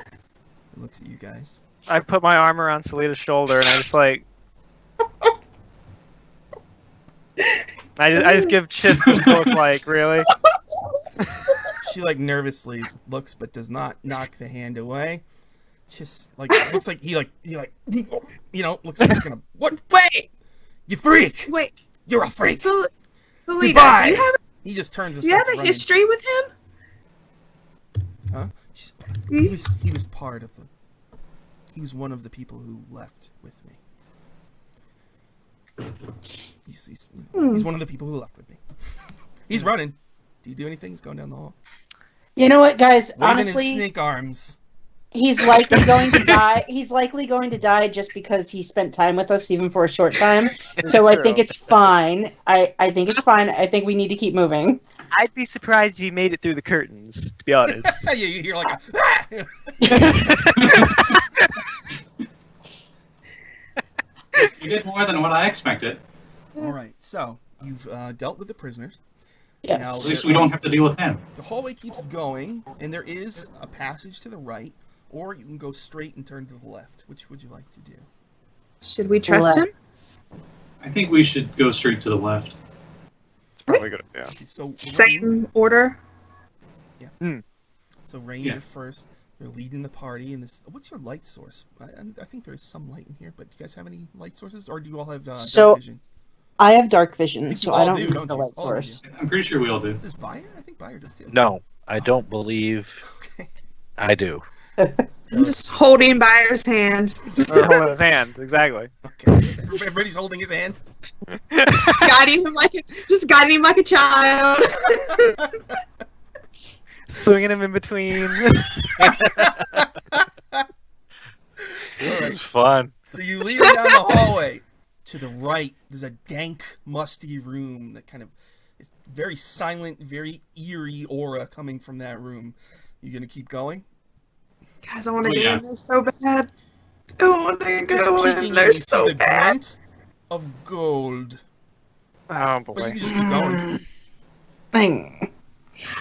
S1: looks at you guys.
S6: I put my arm around Salita's shoulder and I just like I just give Chiss this look like, really?
S1: She like nervously looks but does not knock the hand away. Just like looks like he looks like he's gonna what?
S3: Wait,
S1: You freak!
S3: wait.
S1: You're a freak.
S3: Salita,
S1: Goodbye.
S3: do you have
S1: He just turns and
S3: do you have
S1: starts
S3: a
S1: running.
S3: history with him?
S1: Huh? He was part of he was one of the people who left with me. He's one of the people who left with me. He's running. Do you do anything? He's going down the hall.
S4: You know what, guys?
S1: Waving
S4: Honestly,
S1: his snake arms.
S4: he's likely going to die. He's likely going to die just because he spent time with us, even for a short time. So I think it's fine. I think it's fine. I think we need to keep moving.
S6: I'd be surprised if he made it through the curtains, to be honest.
S1: Yeah, you hear like a.
S5: You did more than what I expected.
S1: All right, so you've dealt with the prisoners.
S4: Yes.
S1: Now,
S5: At least we don't have to deal with him.
S1: The hallway keeps going, and there is a passage to the right, or you can go straight and turn to the left. Which would you like to do?
S3: Should we trust him?
S5: I think we should go straight to the left.
S6: It's probably good. Yeah.
S1: Okay, so Rein,
S3: Same order.
S1: so Rein,
S5: Yeah.
S1: you're first. You're leading the party, and this. What's your light source? I think there's some light in here, but do you guys have any light sources, or do you all have
S4: So-
S1: dark vision?
S4: I have dark
S1: I
S4: vision,
S1: think
S4: so
S1: you
S4: I
S1: all
S4: don't
S1: do,
S4: need
S1: don't
S4: the
S1: you?
S4: light
S1: All of
S4: source.
S5: I'm pretty sure we all do.
S1: Does Byre? I think Byre does too.
S2: No, I don't believe
S1: Okay.
S2: I do.
S3: I'm just holding Byre's hand.
S6: Or holding his hand, exactly.
S1: Okay. Everybody's holding his hand.
S3: guiding him like a child.
S6: Swinging him in between.
S2: It's fun.
S1: So you lead him down the hallway. To the right, there's a dank, musty room that kind of is very silent, very eerie aura coming from that room. You gonna keep going?
S3: Guys, I want to
S5: Oh,
S3: get
S5: yeah.
S3: in there so bad. I want to
S1: Just
S3: go
S1: peeking
S3: in
S1: in,
S3: there
S1: you see
S3: so
S1: the
S3: bad.
S1: glint of gold.
S6: Oh
S1: But you
S6: boy.
S1: can just keep going.
S4: Thing.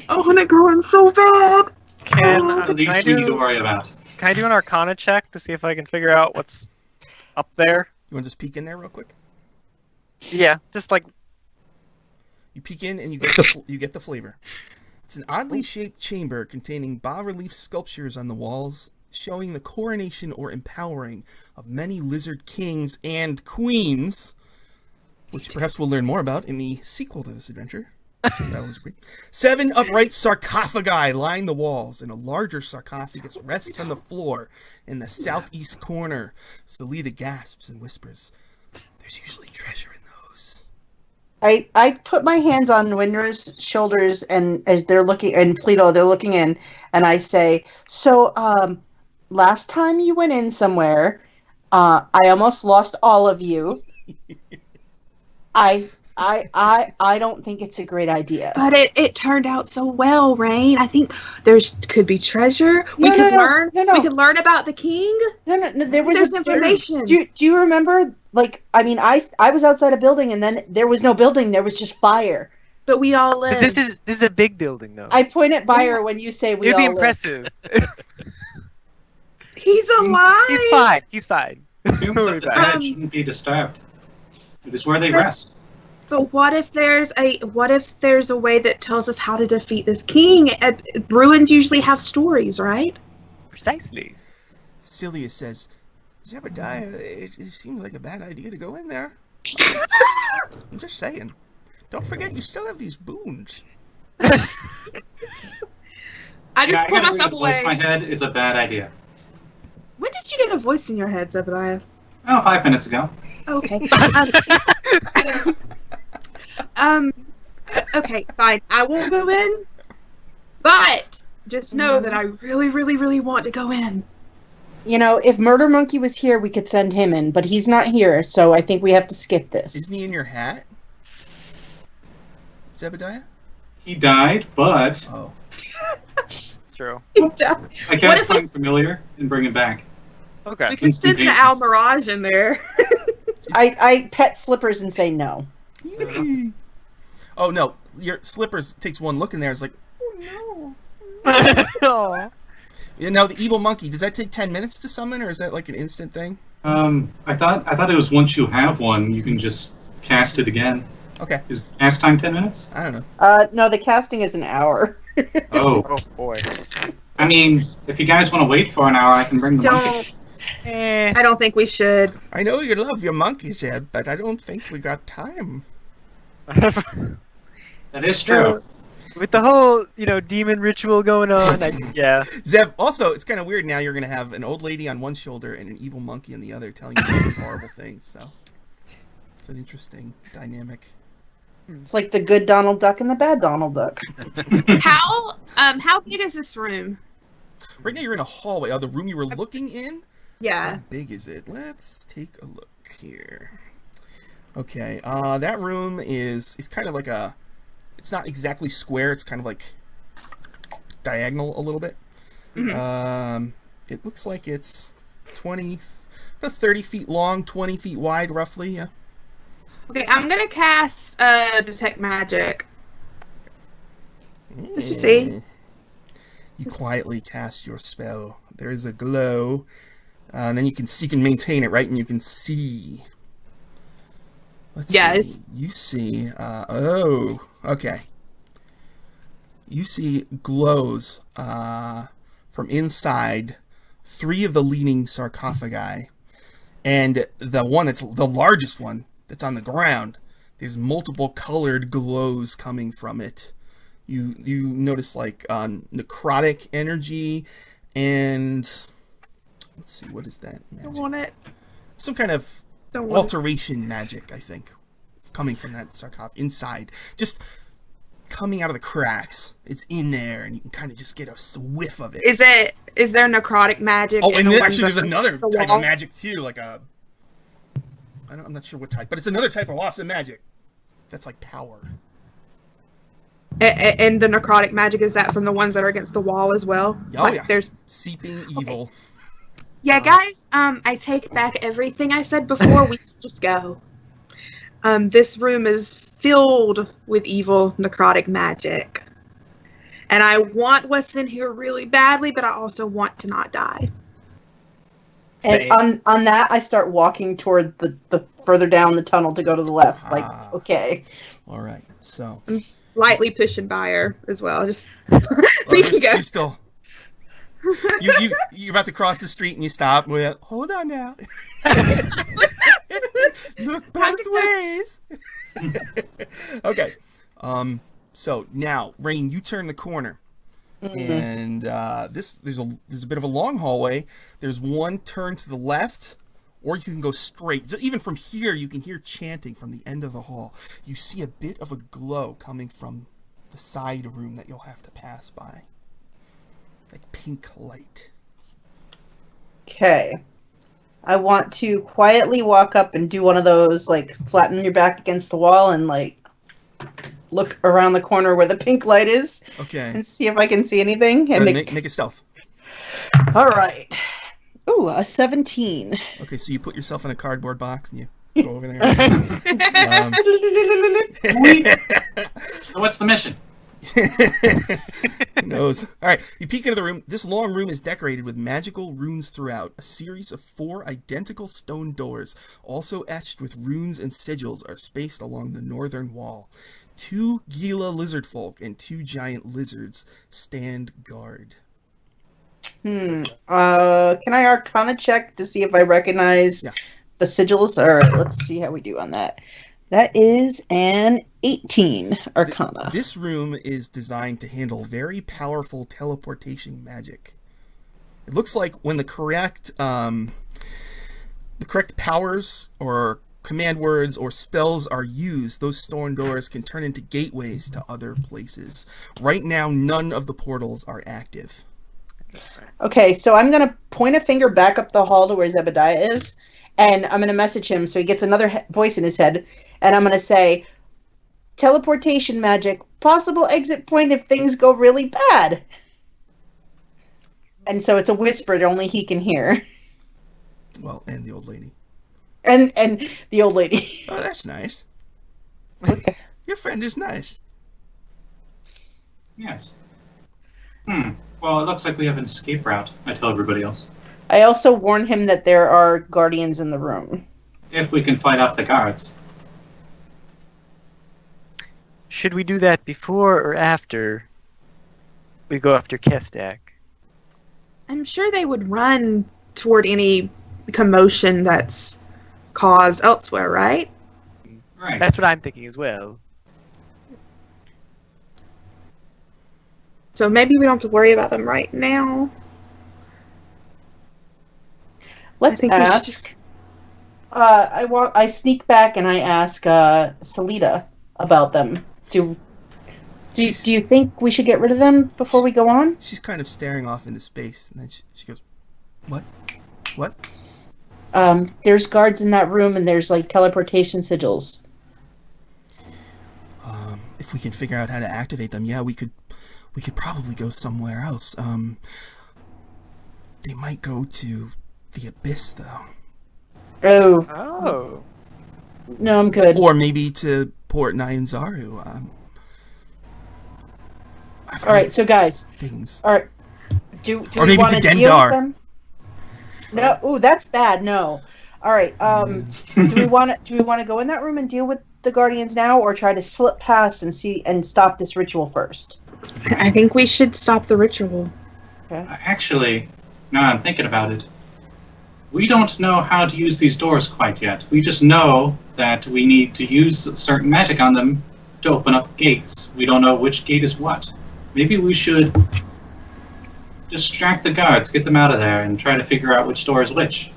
S3: I want to go in so bad.
S6: Can,
S3: Oh,
S5: At
S6: can, I
S5: least we need to
S6: do,
S5: worry about.
S6: can I do an Arcana check to see if I can figure out what's up there?
S1: You want to just peek in there real quick?
S6: Yeah, just like
S1: You peek in and you get the flavor. It's an oddly shaped chamber containing bas-relief sculptures on the walls, showing the coronation or empowering of many lizard kings and queens, which perhaps we'll learn more about in the sequel to this adventure. That was great. 7 upright sarcophagi line the walls, and a larger sarcophagus rests on the floor in the southeast corner. Selita gasps and whispers, "There's usually treasure in those."
S4: I put my hands on Wynra's shoulders, and as they're looking, and Pleedle, they're looking in, and I say, "So, last time you went in somewhere, I almost lost all of you. I don't think it's a great idea."
S3: But it turned out so well, Rein. I think could be treasure. We
S4: No,
S3: could
S4: no,
S3: learn.
S4: no, no.
S3: We could learn about the king.
S4: No, there was
S3: There's information.
S4: Do you remember? Like, I mean, I was outside a building, and then there was no building. There was just fire.
S3: But we all live.
S6: this is a big building though.
S4: I point at Byre when you say we
S6: It'd
S4: all
S6: be
S4: live.
S6: impressive.
S3: He's alive.
S6: He's fine. He's fine.
S5: Tombs
S6: Don't worry
S5: of the
S6: about it.
S5: dead shouldn't be disturbed. It is where they rest.
S3: But what if there's a way that tells us how to defeat this king? Ruins usually have stories, right?
S6: Precisely.
S1: Celia says, "Zebediah, it seems like a bad idea to go in there. I'm just saying. Don't forget, you still have these boons."
S3: I just
S5: Yeah, I
S3: pull
S5: gotta
S3: myself
S5: revoice
S3: away.
S5: my head. It's a bad idea.
S3: When did you get a voice in your head, Zebediah?
S5: Oh, 5 minutes ago.
S3: Okay. Okay, fine. I won't go in. But just know that I really, really, really want to go in.
S4: You know, if Murder Monkey was here, we could send him in, but he's not here, so I think we have to skip this.
S1: Isn't he in your hat? Zebediah?
S5: He died, but
S1: Oh.
S6: It's true.
S5: I
S3: What
S5: cast
S3: if
S5: find
S3: we-
S5: familiar and bring him back.
S6: Okay.
S3: We could send an Al Mirage in there.
S4: I pet Slippers and say no.
S1: Oh no, your Slippers takes one look in there. It's like, oh
S6: Aw.
S1: no. You know, the evil monkey. Does that take 10 minutes to summon, or is that like an instant thing?
S5: I thought it was once you have one, you can just cast it again.
S1: Okay,
S5: Is cast time 10 minutes?
S1: I don't know.
S4: No, the casting is an hour.
S5: Oh,
S6: Oh boy.
S5: I mean, if you guys want to wait for an hour, I can bring the monkey.
S3: Don't.
S6: Eh.
S3: I don't think we should.
S1: I know you love your monkeys, Zeb, but I don't think we got time.
S5: That is true.
S6: With the whole, demon ritual going on, yeah.
S1: Zeb, also, it's kind of weird now. You're going to have an old lady on one shoulder and an evil monkey on the other telling you horrible things. So It's an interesting dynamic.
S4: It's like the good Donald Duck and the bad Donald Duck.
S3: How big is this room?
S1: Right now you're in a hallway. Oh, the room you were looking in?
S3: Yeah.
S1: How big is it? Let's take a look here. Okay, that room is kind of like it's not exactly square, it's kind of like diagonal a little bit. It looks like it's 30 feet long, 20 feet wide, roughly, yeah.
S3: Okay, I'm gonna cast Detect Magic. Let's just see.
S1: You quietly cast your spell. There is a glow, and then you can maintain it, right? And you can see. Let's see. You see. Oh, okay. You see glows from inside 3 of the leaning sarcophagi, and the one that's the largest one that's on the ground. There's multiple colored glows coming from it. You notice like necrotic energy, and let's see, what is that magic?
S3: I want it.
S1: Some kind of alteration magic, I think, coming from that sarcophagus inside, just coming out of the cracks. It's in there, and you can kind of just get a whiff of it.
S3: Is there necrotic magic?
S1: Oh, and then actually, there's another type of magic too, like I'm not sure what type, but it's another type of awesome magic. That's like power.
S3: And the necrotic magic, is that from the ones that are against the wall as well?
S1: Oh,
S3: like,
S1: yeah.
S3: There's
S1: seeping evil.
S3: Okay. Yeah, guys, I take back everything I said before. We just go. This room is filled with evil necrotic magic. And I want what's in here really badly, but I also want to not die.
S4: And on that, I start walking toward the further down the tunnel to go to the left. Like, okay.
S1: All right, so.
S3: I'm lightly pushing Byre as well. Just we can go.
S1: You still. You're about to cross the street and you stop. Well, hold on now. Look both ways. Okay. So now, Rein, you turn the corner, and there's a bit of a long hallway. There's one turn to the left, or you can go straight. So even from here, you can hear chanting from the end of the hall. You see a bit of a glow coming from the side room that you'll have to pass by, like pink light.
S4: Okay. I want to quietly walk up and do one of those, like, flatten your back against the wall and, like, look around the corner where the pink light is.
S1: Okay.
S4: And see if I can see anything. And
S1: make it stealth.
S4: All right. Ooh, a 17.
S1: Okay, so you put yourself in a cardboard box and you go over there.
S5: So what's the mission?
S1: Who knows? All right, you peek into the room. This long room is decorated with magical runes throughout. A series of 4 identical stone doors, also etched with runes and sigils, are spaced along the northern wall. 2 Gila lizard folk and 2 giant lizards stand guard.
S4: Can I Arcana check to see if I recognize the sigils? All right, let's see how we do on that. That is an 18 Arcana.
S1: This room is designed to handle very powerful teleportation magic. It looks like when the correct powers or command words or spells are used, those stone doors can turn into gateways to other places. Right now, none of the portals are active.
S4: Okay, so I'm going to point a finger back up the hall to where Zebediah is, and I'm going to message him so he gets another voice in his head, and I'm going to say, teleportation magic, possible exit point if things go really bad. And so it's a whisper that only he can hear.
S1: Well, and the old lady.
S4: And the old lady.
S1: Oh, that's nice. Your friend is nice.
S5: Yes. Well, it looks like we have an escape route, I tell everybody else.
S4: I also warn him that there are guardians in the room.
S5: If we can fight off the guards.
S6: Should we do that before or after we go after Kestak?
S3: I'm sure they would run toward any commotion that's caused elsewhere, right?
S5: Right.
S6: That's what I'm thinking as well.
S3: So maybe we don't have to worry about them right now.
S4: Let's
S3: I think we should
S4: ask.
S3: just...
S4: I sneak back and I ask Salida about them. Do you think we should get rid of them before we go on?
S1: She's kind of staring off into space, and then she goes, "What? What?"
S4: There's guards in that room, and there's like teleportation sigils.
S1: If we can figure out how to activate them, yeah, we could probably go somewhere else. They might go to the abyss, though.
S6: Oh.
S4: No, I'm good.
S1: Or maybe to Port Nyanzaru.
S4: All right, so guys.
S1: Things.
S4: All right. Do
S1: or
S4: we
S1: maybe
S4: want
S1: to
S4: to deal
S1: Dendar.
S4: with them? No. Ooh, that's bad. No. All right. Do we want to go in that room and deal with the Guardians now, or try to slip past and stop this ritual first?
S3: I think we should stop the ritual.
S4: Okay.
S5: Actually, now I'm thinking about it. We don't know how to use these doors quite yet. We just know that we need to use certain magic on them to open up gates. We don't know which gate is what. Maybe we should distract the guards, get them out of there, and try to figure out which door is which.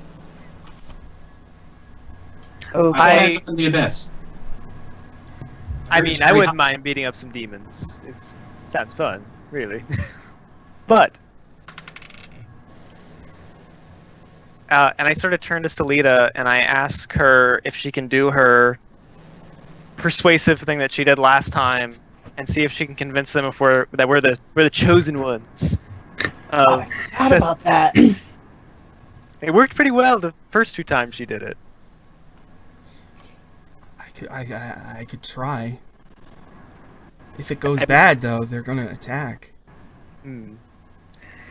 S4: Okay.
S5: In the abyss.
S6: I mean, I wouldn't mind beating up some demons. Sounds fun, really. But and I sort of turn to Salida and I ask her if she can do her persuasive thing that she did last time, and see if she can convince them that we're the chosen ones.
S4: I forgot about that.
S6: It worked pretty well the first 2 times she did it.
S1: I could try. If it goes bad, though, they're gonna attack.
S6: Hmm.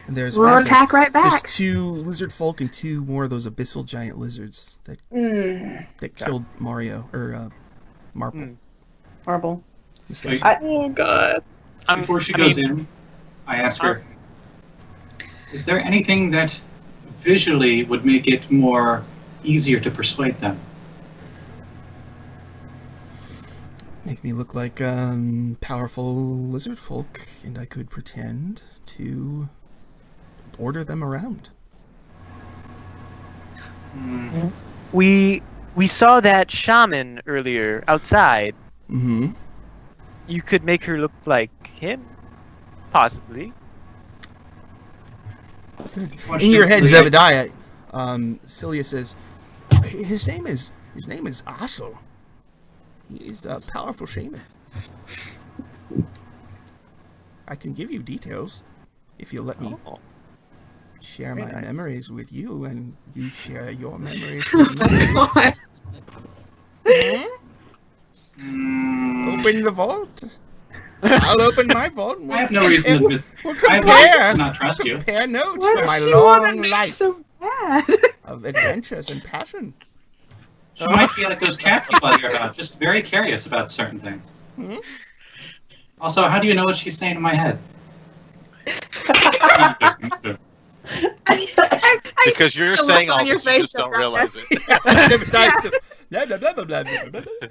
S1: And
S3: We'll attack right
S1: There's
S3: back.
S1: 2 lizard folk and 2 more of those abyssal giant lizards that killed Mario or Marple.
S4: Marble.
S1: Mistake.
S3: Oh god.
S5: Before she goes in, I ask her, is there anything that visually would make it more easier to persuade them?
S1: Make me look like powerful lizard folk, and I could pretend to order them around.
S6: We saw that shaman earlier outside.
S1: Mm-hmm.
S6: You could make her look like him, possibly.
S1: Good. In your head, Zebediah, Celia says, his name is Aso. He is a powerful shaman. I can give you details if you'll let me share my memories with you, and you share your memories with me. Open the vault. I'll open my vault.
S5: I have no reason to not trust you.
S1: Compare notes
S3: Why
S1: from my
S3: does she want
S1: long
S3: to
S1: life
S3: so bad?
S1: of adventures and passion.
S5: She might be like those cat people I hear about, just very curious about certain things.
S1: Hmm?
S5: Also, how do you know what she's saying in my head?
S2: Because you're
S3: the
S2: saying
S3: look
S2: all
S3: on your
S2: this, you
S3: face
S2: just don't
S3: right
S2: realize it.
S1: Zebediah's just, blah, blah, blah, blah, blah, blah, blah.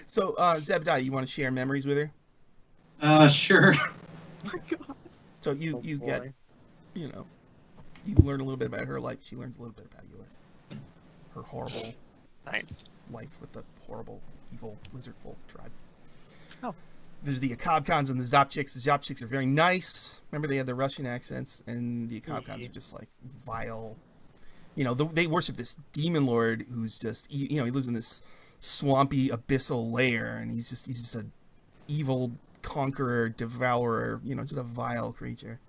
S1: So, Zebediah, you want to share memories with her?
S5: Sure.
S1: So you get, you learn a little bit about her life. She learns a little bit about yours. Her horrible life with the horrible, evil lizard folk tribe.
S6: Oh.
S1: There's the Akabkans and the Zapchiks. The Zapchiks are very nice. Remember, they had the Russian accents, and the Akabkans are just like vile. They worship this demon lord who's just, he lives in this swampy abyssal lair, and he's just an evil conqueror, devourer. Just a vile creature.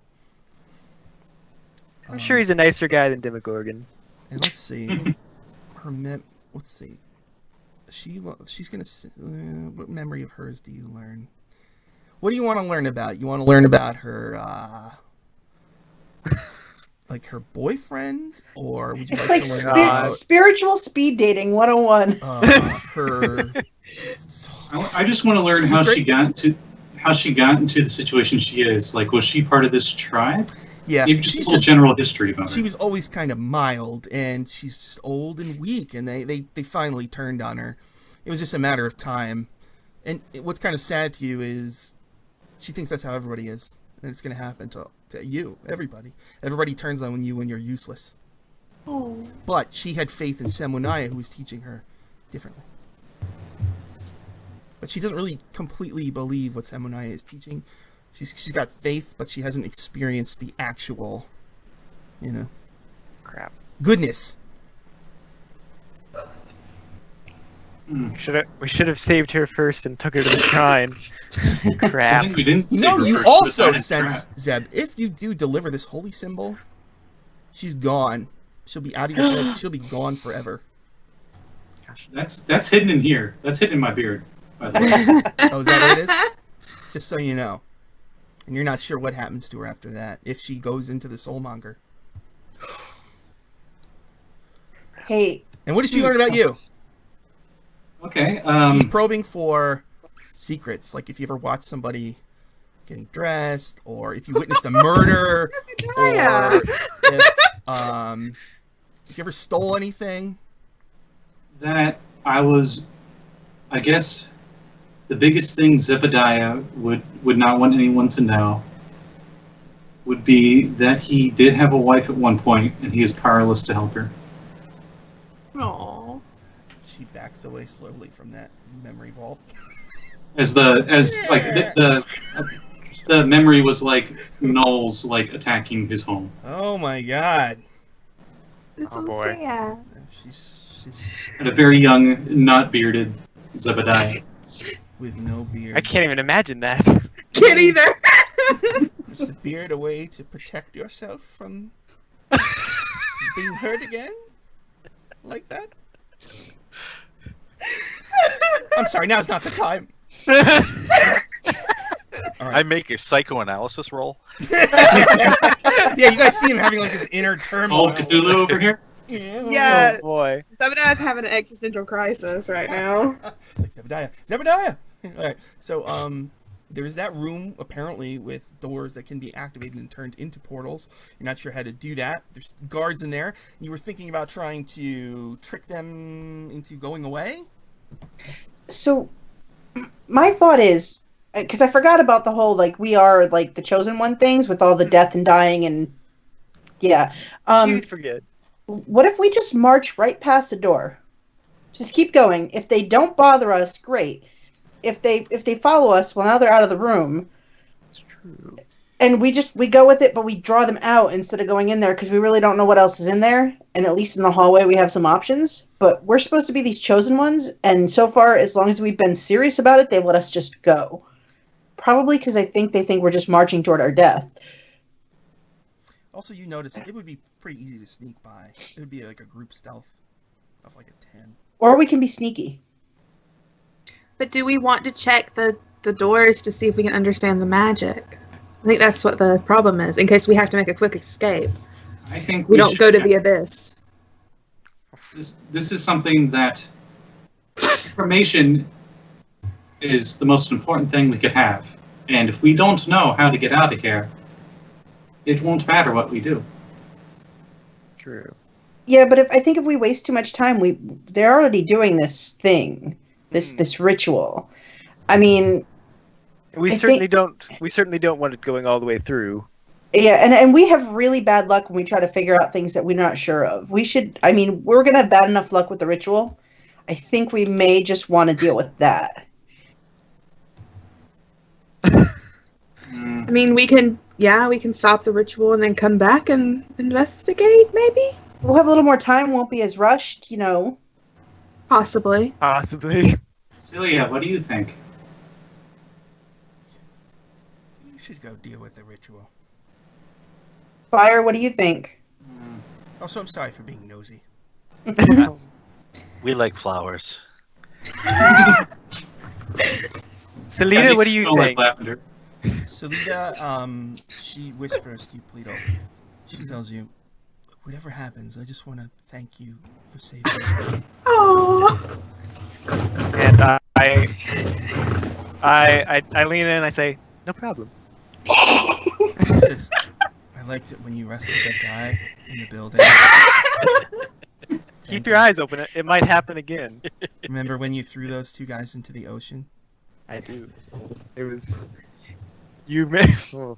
S6: I'm sure he's a nicer guy than Demogorgon.
S1: And let's see, let's see. She's gonna. What memory of hers do you learn? What do you want to learn about? You want to learn about her, like her boyfriend, or would you
S4: It's
S1: like
S4: like
S1: to learn about
S4: spiritual speed dating 101.
S1: her?
S5: I just want to learn how she got into the situation she is. Like, was she part of this tribe?
S1: Yeah,
S5: Maybe just a little general history about her.
S1: She was always kind of mild, and she's just old and weak, and they finally turned on her. It was just a matter of time. And what's kind of sad to you is she thinks that's how everybody is, and it's going to happen to you, everybody. Everybody turns on you when you're useless.
S3: Oh.
S1: But she had faith in Semunaya, who was teaching her differently. But she doesn't really completely believe what Semunaya is teaching. She's got faith, but she hasn't experienced the actual,
S6: Crap.
S1: goodness.
S6: We should have saved her first and took her to the shrine.
S5: I
S6: Crap.
S5: think we didn't.
S1: You
S5: save
S1: know,
S5: her
S1: you
S5: first,
S1: also
S5: but
S1: sense, Zeb, if you do deliver this holy symbol, she's gone. She'll be out of your head. She'll be gone forever.
S5: That's hidden in here. That's hidden in my beard, by the way.
S1: Oh, is that what it is? Just so you know. And you're not sure what happens to her after that, if she goes into the soulmonger.
S4: Hey,
S1: And what did she learn about you?
S5: Okay.
S1: She's probing for secrets, like if you ever watched somebody getting dressed, or if you witnessed a murder, or if you ever stole anything.
S5: That I guess, the biggest thing Zebediah would not want anyone to know would be that he did have a wife at one point, and he is powerless to help her.
S3: Aww.
S1: She backs away slowly from that memory vault.
S5: The memory was like gnolls like attacking his home.
S1: Oh my god.
S3: It's
S6: Oh, boy.
S3: sad.
S1: She's
S5: And a very young, not bearded Zebediah.
S1: with no beard.
S6: I can't even imagine that.
S3: Can't either.
S1: Is the beard a way to protect yourself from being hurt again? Like that? I'm sorry, now's not the time. All right.
S2: I make a psychoanalysis roll.
S1: Yeah, you guys see him having like this inner turmoil.
S5: Oh, Cthulhu over here?
S3: Yeah.
S6: Oh boy.
S3: Zebediah's having an existential crisis right now.
S1: It's like, Zebediah! All right, so there's that room apparently with doors that can be activated and turned into portals. You're not sure how to do that. There's guards in there. You were thinking about trying to trick them into going away?
S4: so my thought is, because I forgot about the whole, like, we are, like, the chosen one things with all the death and dying and, yeah.
S6: You'd forget.
S4: What if we just march right past the door? Just keep going. If they don't bother us, great. If they follow us, well, now they're out of the room.
S6: It's true.
S4: And we go with it, but we draw them out instead of going in there because we really don't know what else is in there. And at least in the hallway, we have some options. But we're supposed to be these chosen ones. And so far, as long as we've been serious about it, they've let us just go. Probably because they think we're just marching toward our death.
S1: Also, you notice it would be pretty easy to sneak by. It would be like a group stealth of like a 10.
S4: Or we can be sneaky.
S3: But do we want to check the doors to see if we can understand the magic? I think that's what the problem is, in case we have to make a quick escape.
S5: I think
S3: We don't
S5: should
S3: go to
S5: check.
S3: the abyss.
S5: This is something that information is the most important thing we could have. And if we don't know how to get out of here, it won't matter what we do.
S6: True.
S4: Yeah, but I think if we waste too much time, they're already doing this thing, this ritual. I mean,
S6: We
S4: I
S6: certainly
S4: think-
S6: don't. We certainly don't want it going all the way through.
S4: yeah, and we have really bad luck when we try to figure out things that we're not sure of. We're gonna have bad enough luck with the ritual. I think we may just want to deal with that.
S3: I mean, we can stop the ritual and then come back and investigate, maybe?
S4: We'll have a little more time. Won't be as rushed,
S3: Possibly.
S6: Possibly.
S5: Celia, what do you think?
S1: You should go deal with the ritual.
S4: Byre, what do you think?
S1: Also, I'm sorry for being nosy.
S2: We like flowers.
S6: Selena, what do you
S5: Smell like
S6: think?
S5: lavender.
S1: Salida, she whispers to you, Pleedle. She tells you, whatever happens, I just want to thank you for saving me.
S3: Oh.
S6: And I lean in and I say, no problem.
S1: She says, I liked it when you rescued that guy in the building.
S6: Keep your eyes open. It might happen again.
S1: Remember when you threw those two guys into the ocean?
S6: I do. It was. You may. Oh.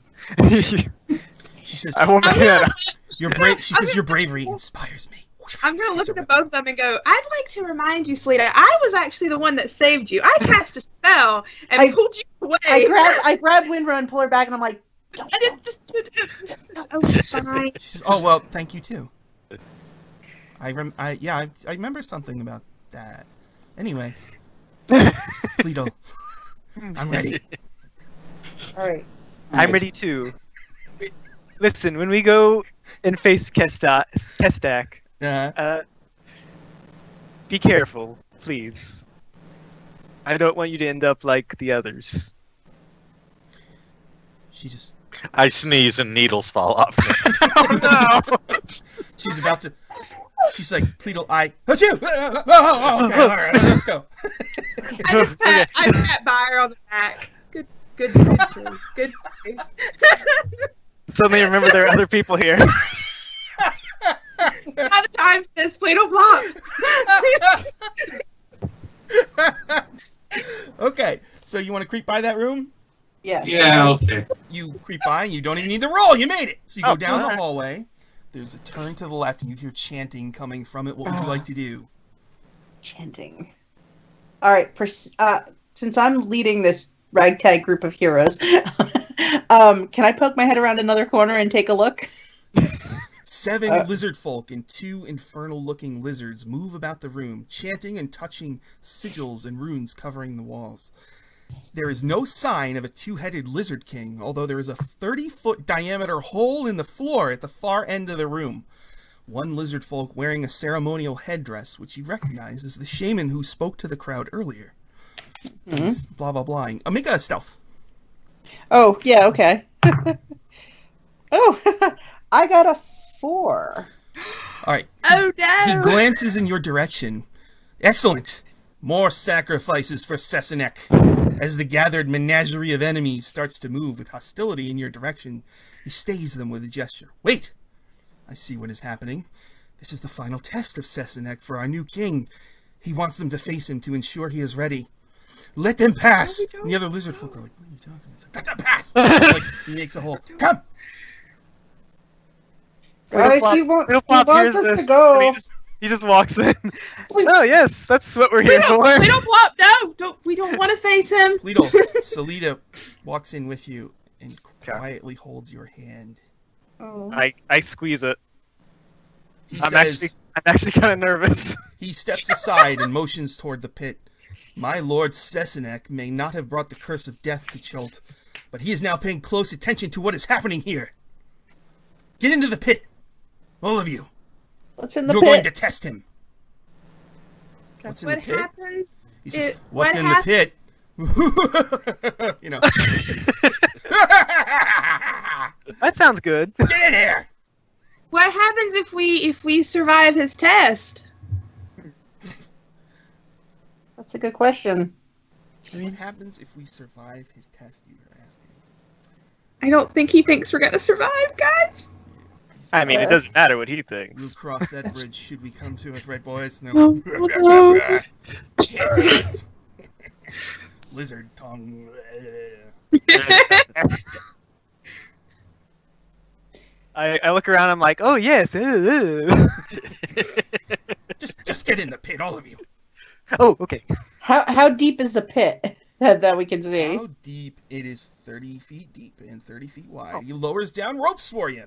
S1: She says,
S6: I won't bring that up.
S1: She says, your bravery inspires me.
S3: I'm gonna look at the both of them and go, I'd like to remind you, Salida, I was actually the one that saved you. I cast a spell and pulled you away.
S4: I grab Wynra and pull her back, and I'm like, don't.
S3: I did just. Oh, fine.
S1: She says, "Oh well, thank you too." I remember something about that. Anyway, Pleedle, I'm ready.
S4: All right.
S6: I'm ready too. Listen, when we go and face Kestak, be careful, please. I don't want you to end up like the others.
S1: She just.
S2: I sneeze and needles fall off.
S6: Oh no!
S1: She's about to. She's like, Pleedle, Achoo! Okay, all right, let's go.
S3: I pat Byre on the back. Good choice. Good choice.
S6: Suddenly remember there are other people here.
S3: By the time this Pleedleplop.
S1: Okay, so you want to creep by that room?
S4: Yes.
S5: Yeah, okay.
S1: You creep by, and you don't even need to roll. You made it. So you go down the
S6: alright.
S1: hallway. There's a turn to the left, and you hear chanting coming from it. What would you like to do?
S4: Chanting. All right. Since I'm leading this ragtag group of heroes, can I poke my head around another corner and take a look?
S1: 7 lizard folk and 2 infernal-looking lizards move about the room, chanting and touching sigils and runes covering the walls. There is no sign of a 2-headed lizard king, although there is a 30-foot diameter hole in the floor at the far end of the room. One lizard folk wearing a ceremonial headdress, which you recognize as the shaman who spoke to the crowd earlier. He's blah blah blahing. Make a stealth.
S4: Oh, yeah, okay. Oh, I got a 4.
S1: All right.
S3: Oh no!
S1: He glances in your direction. Excellent. More sacrifices for Sessanek. As the gathered menagerie of enemies starts to move with hostility in your direction, he stays them with a gesture. Wait! I see what is happening. This is the final test of Sessanek for our new king. He wants them to face him to ensure he is ready. Let them pass! And the other lizard folk are like, what are you talking about? He's like, let them pass! Like, he makes a hole. Come!
S4: Guys, he wants
S6: hears
S4: us
S6: this,
S4: to go.
S6: and he just walks in. Oh yes, that's what we're here for.
S3: Pleedleplop, no! We don't want to face him.
S1: Pleedle, Salida walks in with you and quietly holds your hand.
S4: Oh.
S6: I squeeze it.
S1: He
S6: I'm
S1: says,
S6: actually kind of nervous.
S1: he steps aside and motions toward the pit. My lord Sessanek may not have brought the curse of death to Chult, but he is now paying close attention to what is happening here. Get into the pit, all of you.
S4: What's in the
S1: You're
S4: pit?
S1: going to test him. What's in
S3: What
S1: the pit?
S3: happens?
S1: He says,
S3: What
S1: what's in the pit? You know.
S6: That sounds good.
S1: Get in here.
S3: What happens if we survive his test?
S4: That's a good question.
S1: What happens if we survive his test, you are asking?
S3: I don't think he thinks we're gonna survive, guys.
S6: I mean, it doesn't matter what he
S1: We'll
S6: thinks.
S1: cross that bridge should we come to it, right, boys? No.
S3: Oh, no.
S1: Yes. Lizard tongue.
S6: I look around. I'm like, oh yes.
S1: Just get in the pit, all of you.
S6: Oh, okay.
S4: How deep is the pit that we can see?
S1: How deep? It is 30 feet deep and 30 feet wide. He lowers down ropes for you.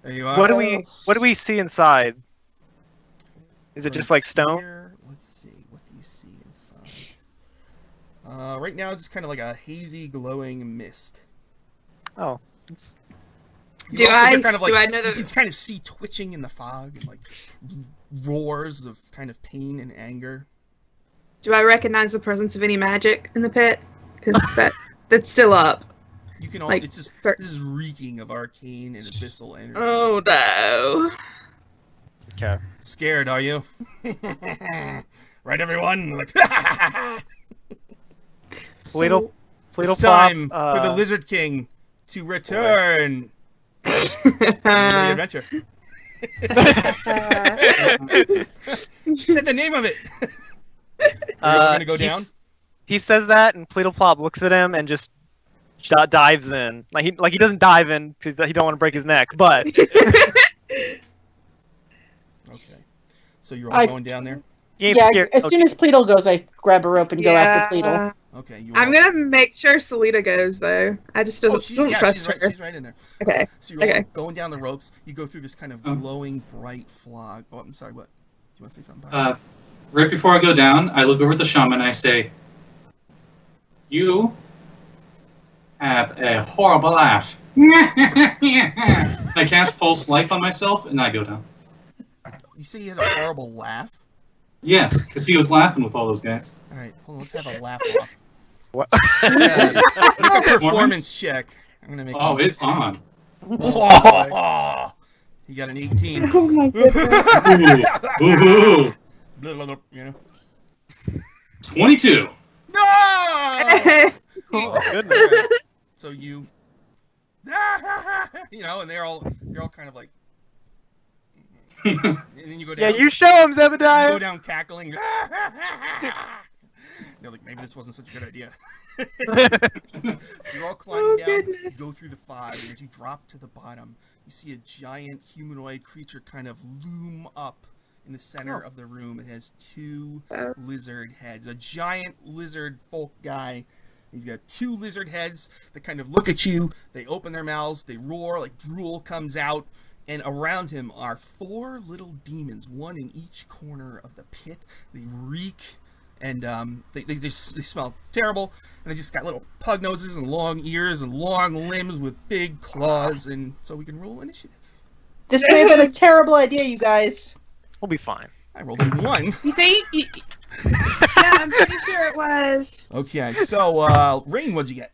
S1: There you are.
S6: What do we see inside? Is it
S1: From
S6: just like stone?
S1: here, let's see. What do you see inside? Right now, just kind of like a hazy, glowing mist.
S6: Oh, it's...
S3: Do I know
S1: You
S3: that-
S1: can kind of see twitching in the fog and like roars of kind of pain and anger.
S3: Do I recognize the presence of any magic in the pit? Because that's still up.
S1: You can all.
S3: Like,
S1: It's just
S3: cer-
S1: this is reeking of arcane and abyssal energy.
S3: Oh no.
S6: okay.
S1: Scared, are you? Right, everyone. Like,
S6: Pleedle,
S1: it's
S6: Pleedleplop,
S1: time for the Lizard King to return. The adventure. Said the name of it. Are you all gonna go down?
S6: He says that, and Pleedleplop looks at him and just dives in. Like he doesn't dive in because he don't want to break his neck, but
S1: Okay. So you're all going down there?
S4: Yeah, as soon as Pleedle goes, I grab a rope and go after Pleedle.
S1: Okay.
S3: I'm gonna make sure Salita goes though. I just don't trust her.
S1: She's right in there.
S3: Okay.
S1: So you're all going down the ropes. You go through this kind of glowing, bright fog. Oh, I'm sorry. What? Do you want to say something?
S5: Right before I go down, I look over at the shaman and I say, "You have a horrible laugh." I cast Pulse Life on myself and I go down.
S1: You say you had a horrible laugh?
S5: Yes, because he was laughing with all those guys.
S1: All right, hold on. Let's have a laugh off.
S6: What?
S1: Make a performance check. I'm gonna make.
S5: Oh, it's on.
S1: Oh, you got an 18.
S4: Oh my goodness.
S5: Ooh.
S1: Blah, blah, blah, you know.
S5: 22.
S1: No.
S6: Oh, goodness.
S1: Right. So you know, and they're all kind of like. And then you go down.
S6: Yeah, you show him, Zebediah.
S1: You go down cackling. They're like, maybe this wasn't such a good idea. So you're all climbing down.
S3: Goodness.
S1: You go through the fog, and as you drop to the bottom, you see a giant humanoid creature kind of loom up in the center of the room. It has two lizard heads. A giant lizard folk guy. He's got two lizard heads that kind of look at you. They open their mouths. They roar like drool comes out. And around him are four little demons, one in each corner of the pit. They reek, and they smell terrible. And they just got little pug noses and long ears and long limbs with big claws. And so we can roll initiative.
S4: This may have been a terrible idea, you guys.
S6: We'll be fine.
S1: I rolled a 1.
S3: You think? Yeah, I'm pretty sure it was.
S1: Okay, so Rein, what'd you get?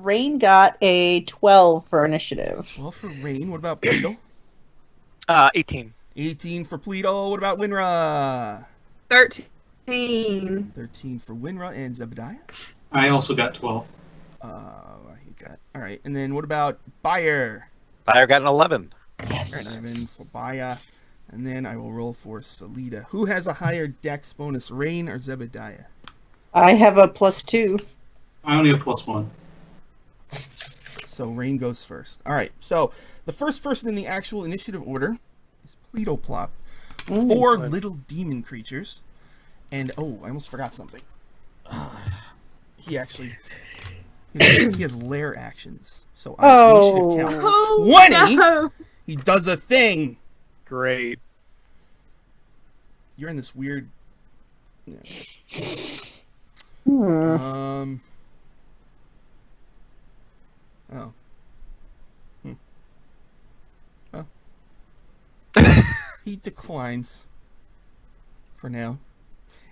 S4: Rein got a 12 for initiative.
S1: 12 for Rein. What about Pleedle?
S6: 18.
S1: 18 for Pleedle. What about Wynra?
S3: 13.
S1: 13 for Wynra and Zebediah.
S5: I also got 12.
S1: He got. All right, and then what about Byre?
S2: Byre got an 11.
S4: Yes.
S1: 11 for Byre, and then I will roll for Salita. Who has a higher dex bonus, Rein or Zebediah?
S4: I have a +2.
S5: I only have +1.
S1: So Rein goes first. All right, so the first person in the actual initiative order is Pleedleplop. 4 little demon creatures. And, oh, I almost forgot something. He has lair actions. So initiative count 20.
S3: No.
S1: He does a thing.
S6: Great.
S1: You're in this weird... Oh. Well. He declines. For now.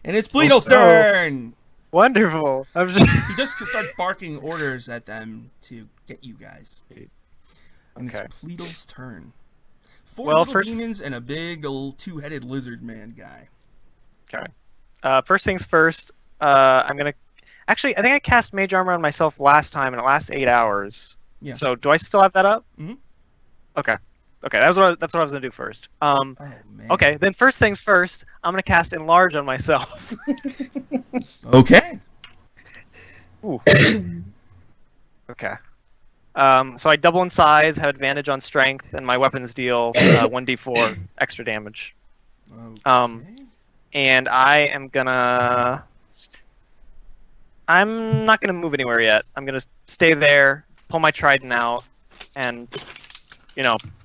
S1: And it's Pleedle's turn!
S6: Wonderful. I'm just...
S1: He just starts barking orders at them to get you guys. And
S6: Okay.
S1: it's Pleedle's turn. 4
S6: Well,
S1: little
S6: first-
S1: demons and a big old 2-headed lizard man guy.
S6: Okay. First things first, I'm going to... Actually, I think I cast Mage Armor on myself last time, and it lasts 8 hours.
S1: Yeah.
S6: So, do I still have that up?
S1: Mhm.
S6: Okay. Okay, that's what I was going to do first.
S1: Oh, man.
S6: Okay, then first things first, I'm going to cast Enlarge on myself.
S1: Okay.
S6: Ooh. Okay. So I double in size, have advantage on strength, and my weapons deal 1d4 extra damage.
S1: Okay.
S6: And I'm not gonna move anywhere yet. I'm gonna stay there, pull my trident out, and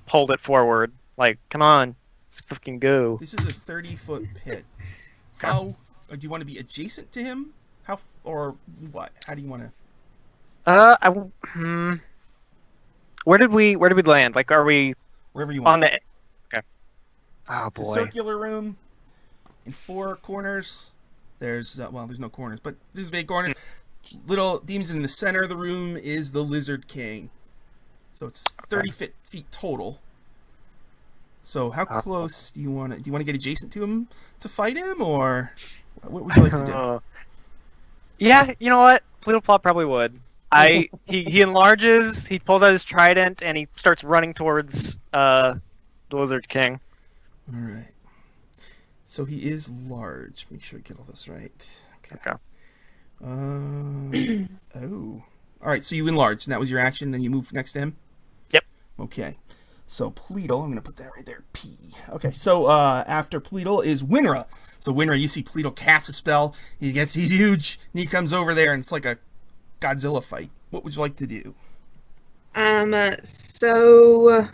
S6: hold it forward. Like, come on, let's fucking go.
S1: This is a 30-foot pit. How do you want to be adjacent to him? Or what? How do you want to?
S6: Where did we land? Like, are we
S1: Wherever you want.
S6: on the? Okay. Oh
S1: It's a
S6: boy.
S1: circular room. In 4 corners, there's there's no corners, but this is big corner. Little demons in the center of the room is the Lizard King. So it's 30 feet total. So how close do you want to? Do you want to get adjacent to him to fight him, or what would you like to do?
S6: Yeah, you know what? Pleedleplop probably would. He enlarges, he pulls out his trident, and he starts running towards the Lizard King.
S1: All right. So he is large. Make sure I get all this right.
S6: Okay.
S1: Oh. All right. So you enlarge, and that was your action. Then you move next to him.
S6: Yep.
S1: Okay. So Pleedle, I'm going to put that right there, P. Okay, so after Pleedle is Wynra. So Wynra, you see Pleedle cast a spell. He's huge, and he comes over there, and it's like a Godzilla fight. What would you like to do?
S3: So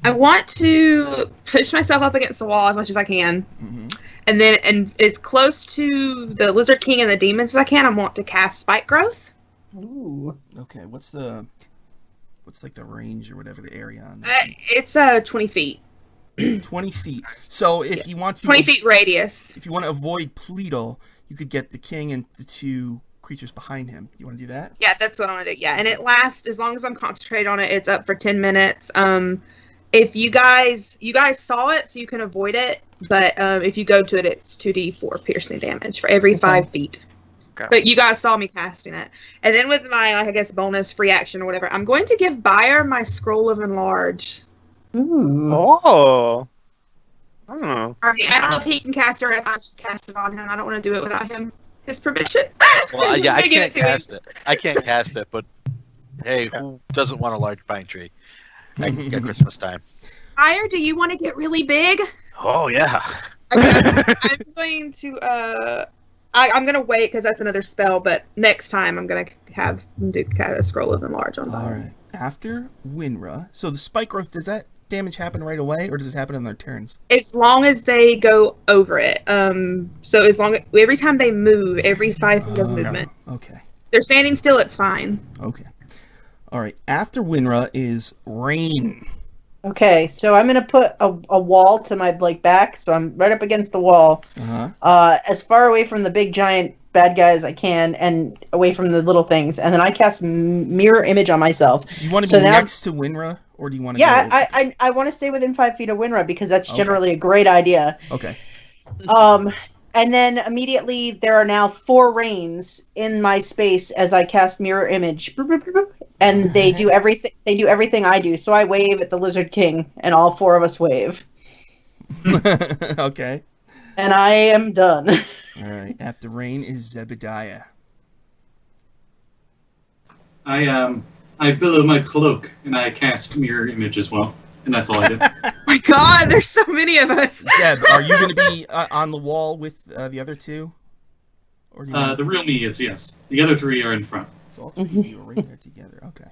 S3: I want to push myself up against the wall as much as I can.
S1: Mm-hmm.
S3: And as close to the Lizard King and the demons as I can, I want to cast Spike Growth.
S4: Ooh.
S1: Okay, what's like the range or whatever the area on that?
S3: It's 20 feet.
S1: 20 feet. So if you want to
S3: 20 feet radius.
S1: If you want to avoid Pleedle, you could get the king and the two creatures behind him. You want to do that?
S3: Yeah, that's what I want to do. Yeah, and it lasts as long as I'm concentrated on it. It's up for 10 minutes. If you guys saw it, so you can avoid it. But if you go to it, it's 2d4 piercing damage for every 5 feet.
S6: Okay.
S3: But you guys saw me casting it. And then with my, I guess, bonus free action or whatever, I'm going to give Byre my Scroll of Enlarge.
S4: Ooh.
S6: Oh. Oh.
S3: I don't know if he can cast it or if I should cast it on him. I don't want to do it without his permission.
S2: Well, yeah, I
S3: Should give
S2: can't
S3: to him.
S2: cast it. I can't cast it, but hey, who doesn't want a large pine tree at Christmas time?
S3: Byre, do you want to get really big?
S2: Oh yeah.
S3: Okay, I'm going to I'm gonna wait because that's another spell. But next time I'm gonna have him do a Scroll of Enlarge on Byre.
S1: All right. After Wynra, so the spike growth, does that damage happen right away, or does it happen on their turns?
S3: As long as they go over it. So every time they move, every 5 feet of movement.
S1: Okay.
S3: They're standing still, it's fine.
S1: Okay. All right. After Wynra is Rein.
S4: Okay, so I'm gonna put a wall to my back, so I'm right up against the wall, as far away from the big giant bad guy as I can, and away from the little things, and then I cast mirror image on myself.
S1: Do you want to be next to Wynra, or do you want to?
S4: Yeah, I want to stay within 5 feet of Wynra because that's generally a great idea.
S1: Okay.
S4: And then immediately there are now 4 Reins in my space as I cast mirror image. And they do everything. They do everything I do. So I wave at the Lizard King, and all 4 of us wave.
S1: Okay.
S4: And I am done.
S1: All right. After Rein is Zebediah.
S5: I billow my cloak and I cast mirror image as well, and that's all I did.
S3: Oh my God, there's so many of us.
S1: Zeb, are you going to be on the wall with the other two? Or do you
S5: The real me is yes. The other 3 are in front.
S1: So all 3 of you are right there together. Okay.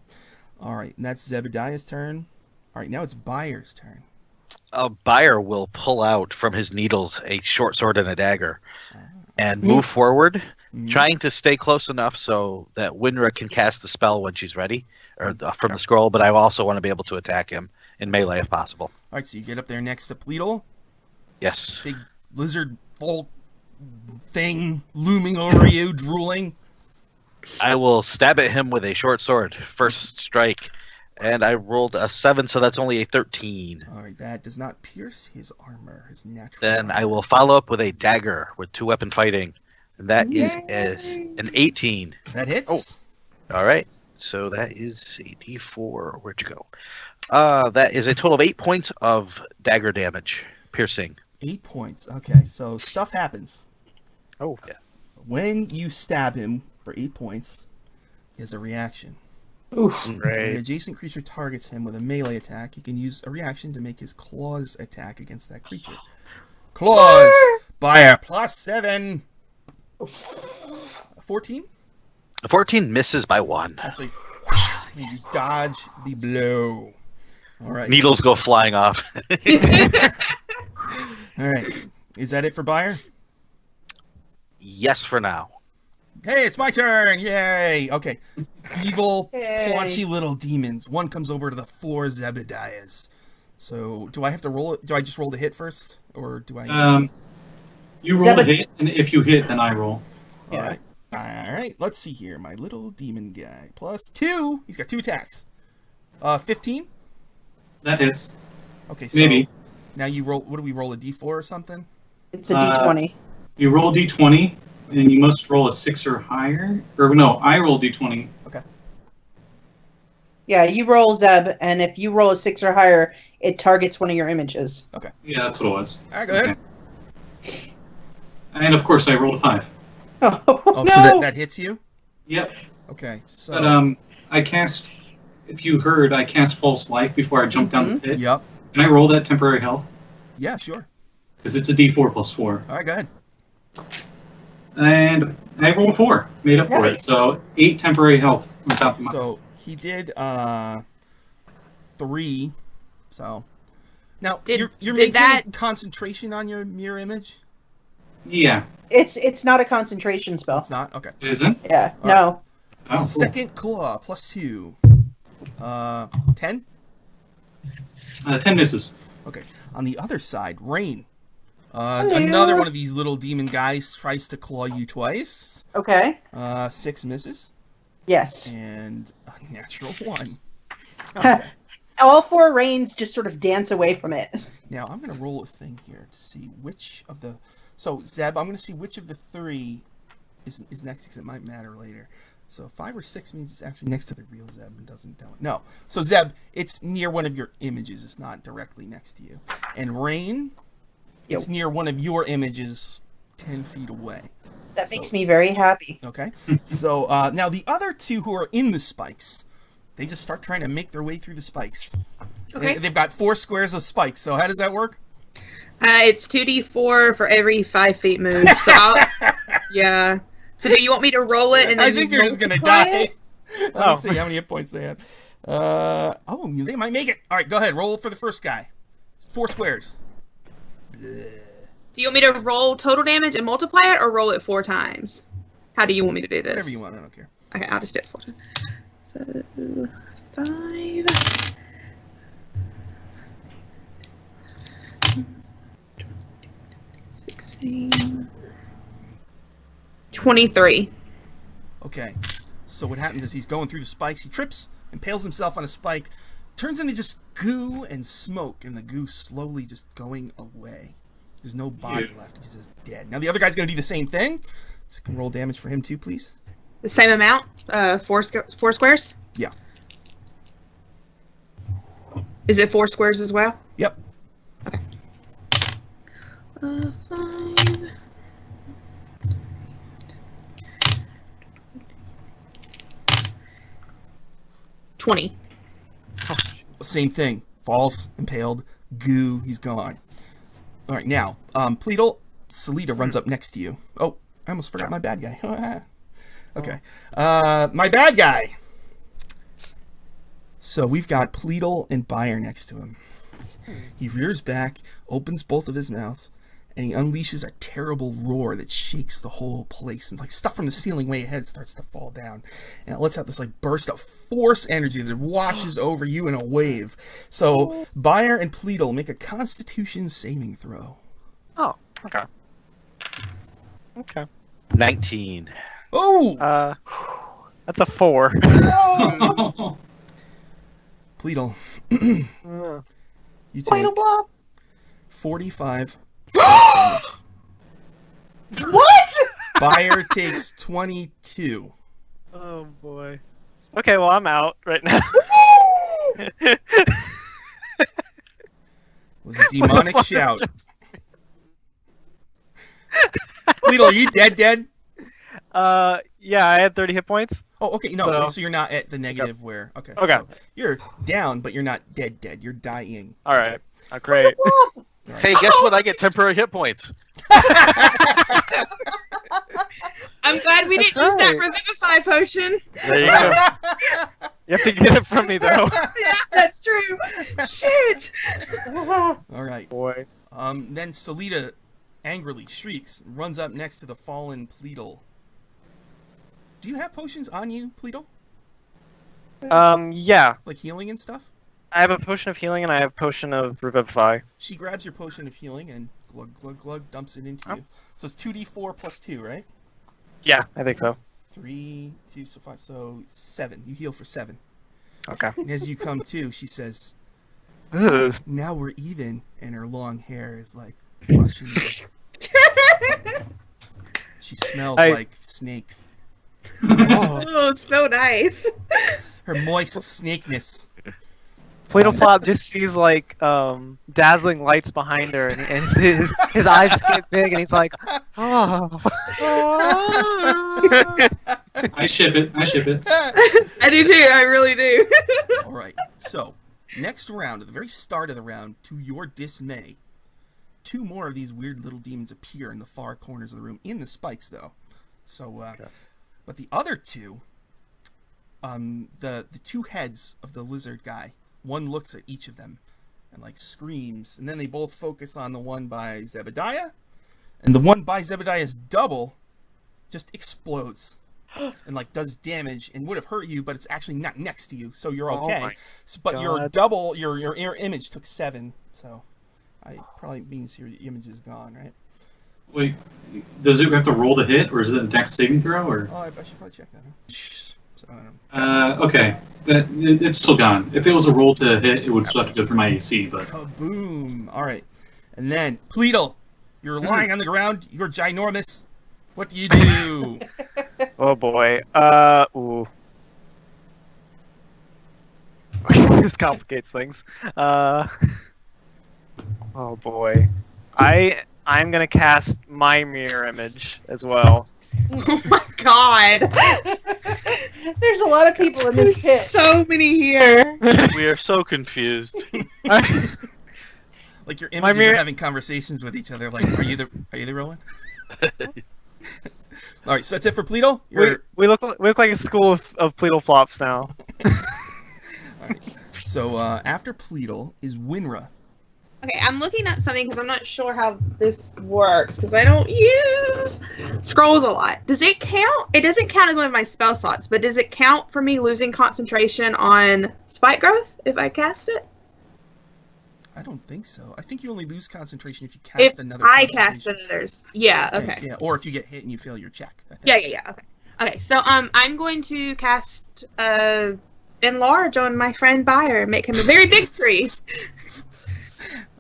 S1: All right. And that's Zebediah's turn. All right. Now it's Byre's turn.
S2: Byre will pull out from his needles a short sword and a dagger and move forward, trying to stay close enough so that Wynra can cast the spell when she's ready, or from the scroll, but I also want to be able to attack him in melee if possible.
S1: All right. So you get up there next to Pleedle.
S2: Yes.
S1: Big lizard folk thing looming over you, drooling.
S2: I will stab at him with a short sword. First strike. And I rolled a 7, so that's only a 13.
S1: All right, that does not pierce his armor, his natural
S2: Then
S1: armor.
S2: I will follow up with a dagger with 2-weapon fighting. And that is an 18.
S1: That hits.
S2: All right. So that is a d4. Where'd you go? That is a total of 8 points of dagger damage. Piercing.
S1: 8 points. Okay, so stuff happens.
S2: Oh, yeah.
S1: When you stab him for 8 points, he has a reaction.
S4: Oof.
S1: When
S6: Great.
S1: an adjacent creature targets him with a melee attack, he can use a reaction to make his claws attack against that creature. Claws! Byre, +7. 14?
S2: A 14 misses by 1.
S1: That's like, you dodge the blow. All right.
S2: Needles go flying off.
S1: All right. Is that it for Byre?
S2: Yes, for now.
S1: Hey, it's my turn! Yay! Okay. Evil,
S4: Yay.
S1: paunchy little demons. One comes over to the 4 Zebediahs. So, do I have to roll it? Do I just roll the hit first? Or do I...
S5: You roll a hit, and if you hit, then I roll.
S1: All right. All right. Let's see here. My little demon guy. +2. He's got 2 attacks. 15?
S5: That hits.
S1: Okay, so...
S5: Maybe.
S1: Now you roll... What do we roll? A D4 or something?
S4: It's a D20.
S5: You roll d20, and you must roll a 6 or higher. Or no, I roll d20.
S1: Okay.
S4: Yeah, you roll Zeb, and if you roll a 6 or higher, it targets one of your images.
S1: Okay.
S5: Yeah, that's what it was.
S1: All right, go ahead.
S5: Okay. And of course, I rolled a 5.
S4: Oh,
S1: Oh,
S4: no!
S1: so that hits you?
S5: Yep.
S1: Okay, so...
S5: But I cast if you heard, I cast False Life before I jumped down the pit.
S1: Yep.
S5: Can I roll that temporary health?
S1: Yeah, sure.
S5: Because it's a D4 plus 4.
S1: All right, go ahead.
S5: And I rolled 4. Made up for it.
S4: Nice.
S5: So 8 temporary health on top of my...
S1: So he did 3. So now you're
S3: did
S1: making
S3: that-
S1: concentration on your mirror image.
S5: Yeah.
S4: It's not a concentration spell.
S1: It's not okay.
S5: It isn't?
S4: Yeah.
S1: All
S4: No.
S5: Oh, cool.
S1: Second claw plus 2. 10.
S5: 10 misses.
S1: Okay. On the other side, Rein. Another one of these little demon guys tries to claw you twice.
S4: Okay.
S1: 6 misses.
S4: Yes.
S1: And a natural 1. Okay.
S4: All 4 reins just sort of dance away from it.
S1: Now I'm gonna roll a thing here to see which of the. So Zeb, I'm gonna see which of the 3 is next because it might matter later. So 5 or 6 means it's actually next to the real Zeb and doesn't know it. No. So Zeb, it's near one of your images. It's not directly next to you. And Rein, it's near one of your images, 10 feet away.
S4: That makes me very happy.
S1: Okay. So now the other 2 who are in the spikes, they just start trying to make their way through the spikes.
S3: Okay.
S1: They've got 4 squares of spikes. So how does that work?
S3: It's 2d4 for every 5 feet move. So yeah. So do you want me to roll it and then
S1: I think they're just gonna
S3: multiply
S1: die.
S3: it?
S1: Let me see how many hit points they have. They might make it. All right, go ahead. Roll for the first guy. 4 squares.
S3: Do you want me to roll total damage and multiply it, or roll it 4 times? How do you want me to do this?
S1: Whatever you want. I don't care.
S3: Okay, I'll just do it 4 times. So 5. 16. 23.
S1: Okay. So what happens is he's going through the spikes. He trips, impales himself on a spike, turns into just goo and smoke, and the goo slowly just going away. There's no body left. He's just dead. Now the other guy's going to do the same thing. So can roll damage for him too, please.
S3: The same amount? 4 squares?
S1: Yeah.
S3: Is it 4 squares as well?
S1: Yep.
S3: 5. 20.
S1: Same thing. Falls, impaled, goo, he's gone. All right, now, Pleedle, Salita runs up next to you. Oh, I almost forgot my bad guy. Okay. My bad guy. So we've got Pleedle and Byre next to him. He rears back, opens both of his mouths, and he unleashes a terrible roar that shakes the whole place, and like stuff from the ceiling way ahead starts to fall down, and it lets out this like burst of force energy that washes over you in a wave. So Byre and Pleedle make a Constitution saving throw.
S6: Oh, okay. Okay.
S2: 19.
S1: Oh,
S6: That's a 4.
S1: Pleedle, you take
S4: Pleedleplop.
S1: 45 damage.
S4: What?
S1: Byre takes 22.
S6: Oh boy. Okay, well I'm out right now.
S1: Was a demonic shout. Pleedle, are you dead?
S6: Yeah, I had 30 hit points.
S1: Oh, okay. No,
S6: So-
S1: so you're not at the negative where. Okay.
S6: Okay.
S1: So you're down, but you're not dead. You're dying.
S6: All right. Oh, great.
S2: Hey, guess what? I get temporary hit points.
S3: I'm glad we
S6: That's
S3: didn't use that
S6: right.
S3: Revivify potion.
S2: There you go.
S6: You have to get it from me though.
S3: Yeah, that's true. Shit.
S1: All right.
S6: Boy.
S1: Then Salita angrily shrieks, and runs up next to the fallen Pleedle. Do you have potions on you, Pleedle?
S6: Yeah.
S1: Like healing and stuff?
S6: I have a potion of healing and I have a potion of revivify.
S1: She grabs your potion of healing and glug, glug, glug, dumps it into
S6: Oh.
S1: you. So it's 2d4 plus 2, right?
S6: Yeah, I think so.
S1: 3, 2, so 5, so 7. You heal for 7.
S6: Okay.
S1: And as you come to, she says,
S6: Ugh.
S1: now we're even, and her long hair is like brushing. She smells like snake.
S6: Oh.
S3: Oh, so nice.
S1: Her moist snakeness.
S6: Pleedleplop just sees like dazzling lights behind her, and his eyes just get big, and he's like, "Oh."
S5: I ship it.
S3: I do too. I really do.
S1: All right. So, next round, at the very start of the round, to your dismay, 2 more of these weird little demons appear in the far corners of the room, in the spikes, though. So, but the other 2, the 2 heads of the lizard guy, one looks at each of them and like screams, and then they both focus on the one by Zebediah, and the one by Zebediah's double just explodes and like does damage and would have hurt you, but it's actually not next to you, so you're okay. But your double, your image took 7, so I probably means your image is gone, right?
S5: Wait, does it have to roll to hit, or is it a dex saving throw, or?
S1: Oh, I should probably check that. So,
S5: okay, it's still gone. If it was a roll to hit, it would still have to go through my AC, but...
S1: Kaboom! All right. And then, Pleedle, you're lying on the ground. You're ginormous. What do you do?
S6: Oh, boy. Ooh. This complicates things. Oh, boy. I'm going to cast my mirror image as well.
S3: Oh my god!
S4: There's a lot of people in this pit.
S3: So many here.
S2: We are so confused.
S1: Like your images are having conversations with each other. Like, are you the Rowan? All right, so that's it for Pleedle.
S6: We look like a school of Pleedleplops now.
S1: All right. So after Pleedle is Wynra.
S3: Okay, I'm looking up something because I'm not sure how this works because I don't use scrolls a lot. Does it count? It doesn't count as one of my spell slots, but does it count for me losing concentration on spike growth if I cast it?
S1: I don't think so. I think you only lose concentration if you cast another.
S3: If I cast another's, yeah, okay.
S1: Yeah, or if you get hit and you fail your check.
S3: Yeah, okay. Okay, so I'm going to cast enlarge on my friend Byre and make him a very big tree.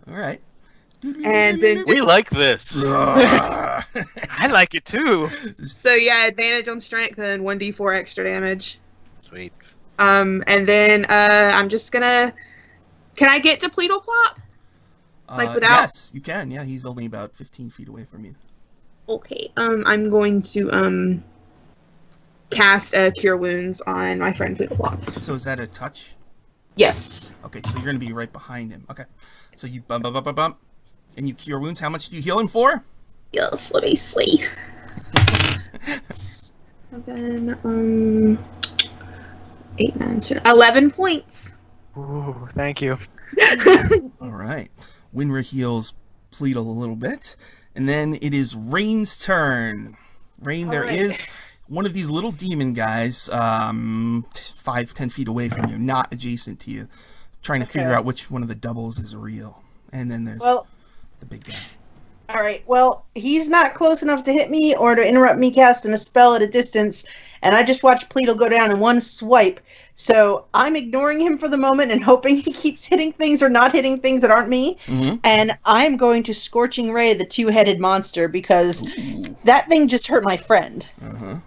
S1: All right.
S3: And then
S2: we like this.
S6: I like it too.
S3: So yeah, advantage on strength and 1d4 extra damage.
S2: Sweet.
S3: And then I'm just gonna. Can I get to Pleedleplop? Like without?
S1: Yes, you can. Yeah, he's only about 15 feet away from you.
S3: Okay. I'm going to cast Cure Wounds on my friend Pleedleplop.
S1: So is that a touch?
S3: Yes.
S1: Okay, so you're gonna be right behind him. Okay. So you bump, and you Cure Wounds. How much do you heal him for?
S3: Yes, let me see. 7, 8, 9, 10, 11 points.
S6: Ooh, thank you.
S1: All right. Wynra heals Pleedle a little bit, and then it is Rein's turn. Rein, there is one of these little demon guys, 5-10 feet away from you, not adjacent to you, trying to figure out which one of the doubles is real. And then there's the big guy.
S4: All right. Well, he's not close enough to hit me or to interrupt me casting a spell at a distance, and I just watched Pleedle go down in one swipe. So I'm ignoring him for the moment and hoping he keeps hitting things or not hitting things that aren't me. Mm-hmm. And I'm going to Scorching Ray the 2-headed monster because that thing just hurt my friend. Uh-huh.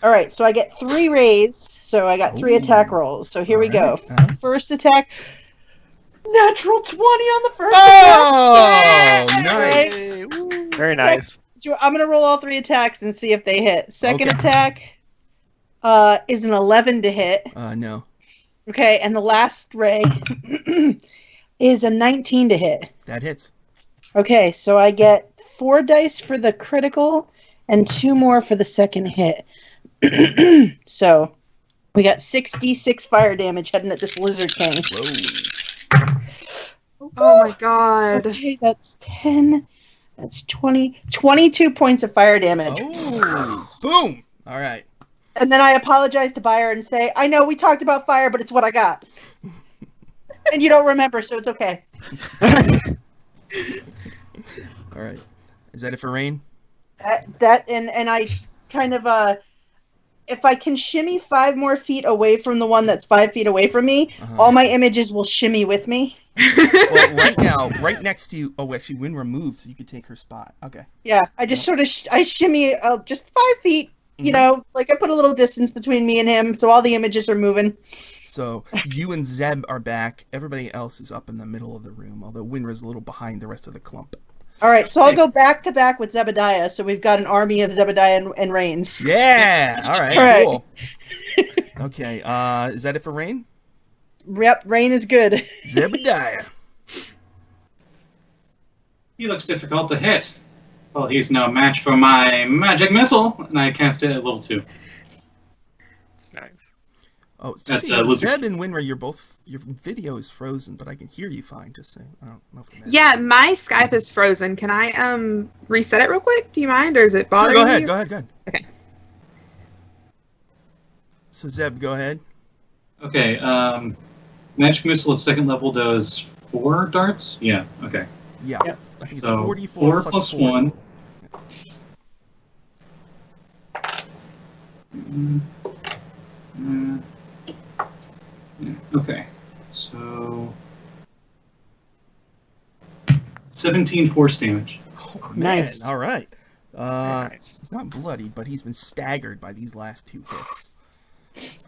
S4: All right. So I get 3 rays. So I got 3 attack rolls. So here we go. Uh-huh. First attack. Natural 20 on the first attack.
S1: Oh, nice.
S4: Right?
S6: Very nice.
S4: I'm going to roll all 3 attacks and see if they hit. Second attack is an 11 to hit.
S1: No.
S4: Okay, and the last ray is a 19 to hit.
S1: That hits.
S4: Okay, so I get 4 dice for the critical and 2 more for the second hit. So we got 66 fire damage heading at this lizard king.
S1: Whoa.
S3: Oh my god.
S4: Okay, that's 10. That's 20. 22 points of fire damage.
S1: Oh. Boom. All right.
S4: And then I apologize to Byre and say, I know we talked about fire, but it's what I got. And you don't remember, so it's okay.
S1: All right. Is that it for Rein?
S4: And I kind of if I can shimmy 5 more feet away from the one that's 5 feet away from me, all my images will shimmy with me.
S1: Well, right now, right next to you. Oh, actually, Wynra moved, so you could take her spot. Okay.
S4: Yeah, I just sort of I shimmy just 5 feet. You know, like I put a little distance between me and him, so all the images are moving.
S1: So you and Zeb are back. Everybody else is up in the middle of the room, although Wynra's a little behind the rest of the clump.
S4: All right, so I'll go back to back with Zebediah. So we've got an army of Zebediah and Reins.
S1: Yeah. All right.
S4: All right.
S1: Cool. Okay. Is that it for Rein?
S4: Yep, Rein is good.
S1: Zebediah.
S5: He looks difficult to hit. Well, he's no match for my magic missile, and I cast it at level 2.
S6: Nice.
S1: Oh,
S5: That's,
S1: see, Zeb
S5: lizard.
S1: and Wynra, your video is frozen, but I can hear you fine. Just saying. I don't know if it matters.
S3: Yeah, my Skype is frozen. Can I reset it real quick? Do you mind, or is it
S1: Sure,
S3: bothering
S1: go ahead.
S3: you?
S1: Go ahead.
S3: Okay.
S1: So Zeb, go ahead.
S5: Okay, magic missile at 2nd level does 4 darts? Yeah, okay.
S1: Yeah.
S4: Yep.
S1: I think it's
S5: So,
S1: 44
S5: 4
S1: plus
S5: plus 1.
S1: total.
S5: Okay, so 17 force damage.
S1: Oh, man.
S4: Nice.
S1: All right.
S6: Nice.
S1: He's not bloodied, but he's been staggered by these last 2 hits.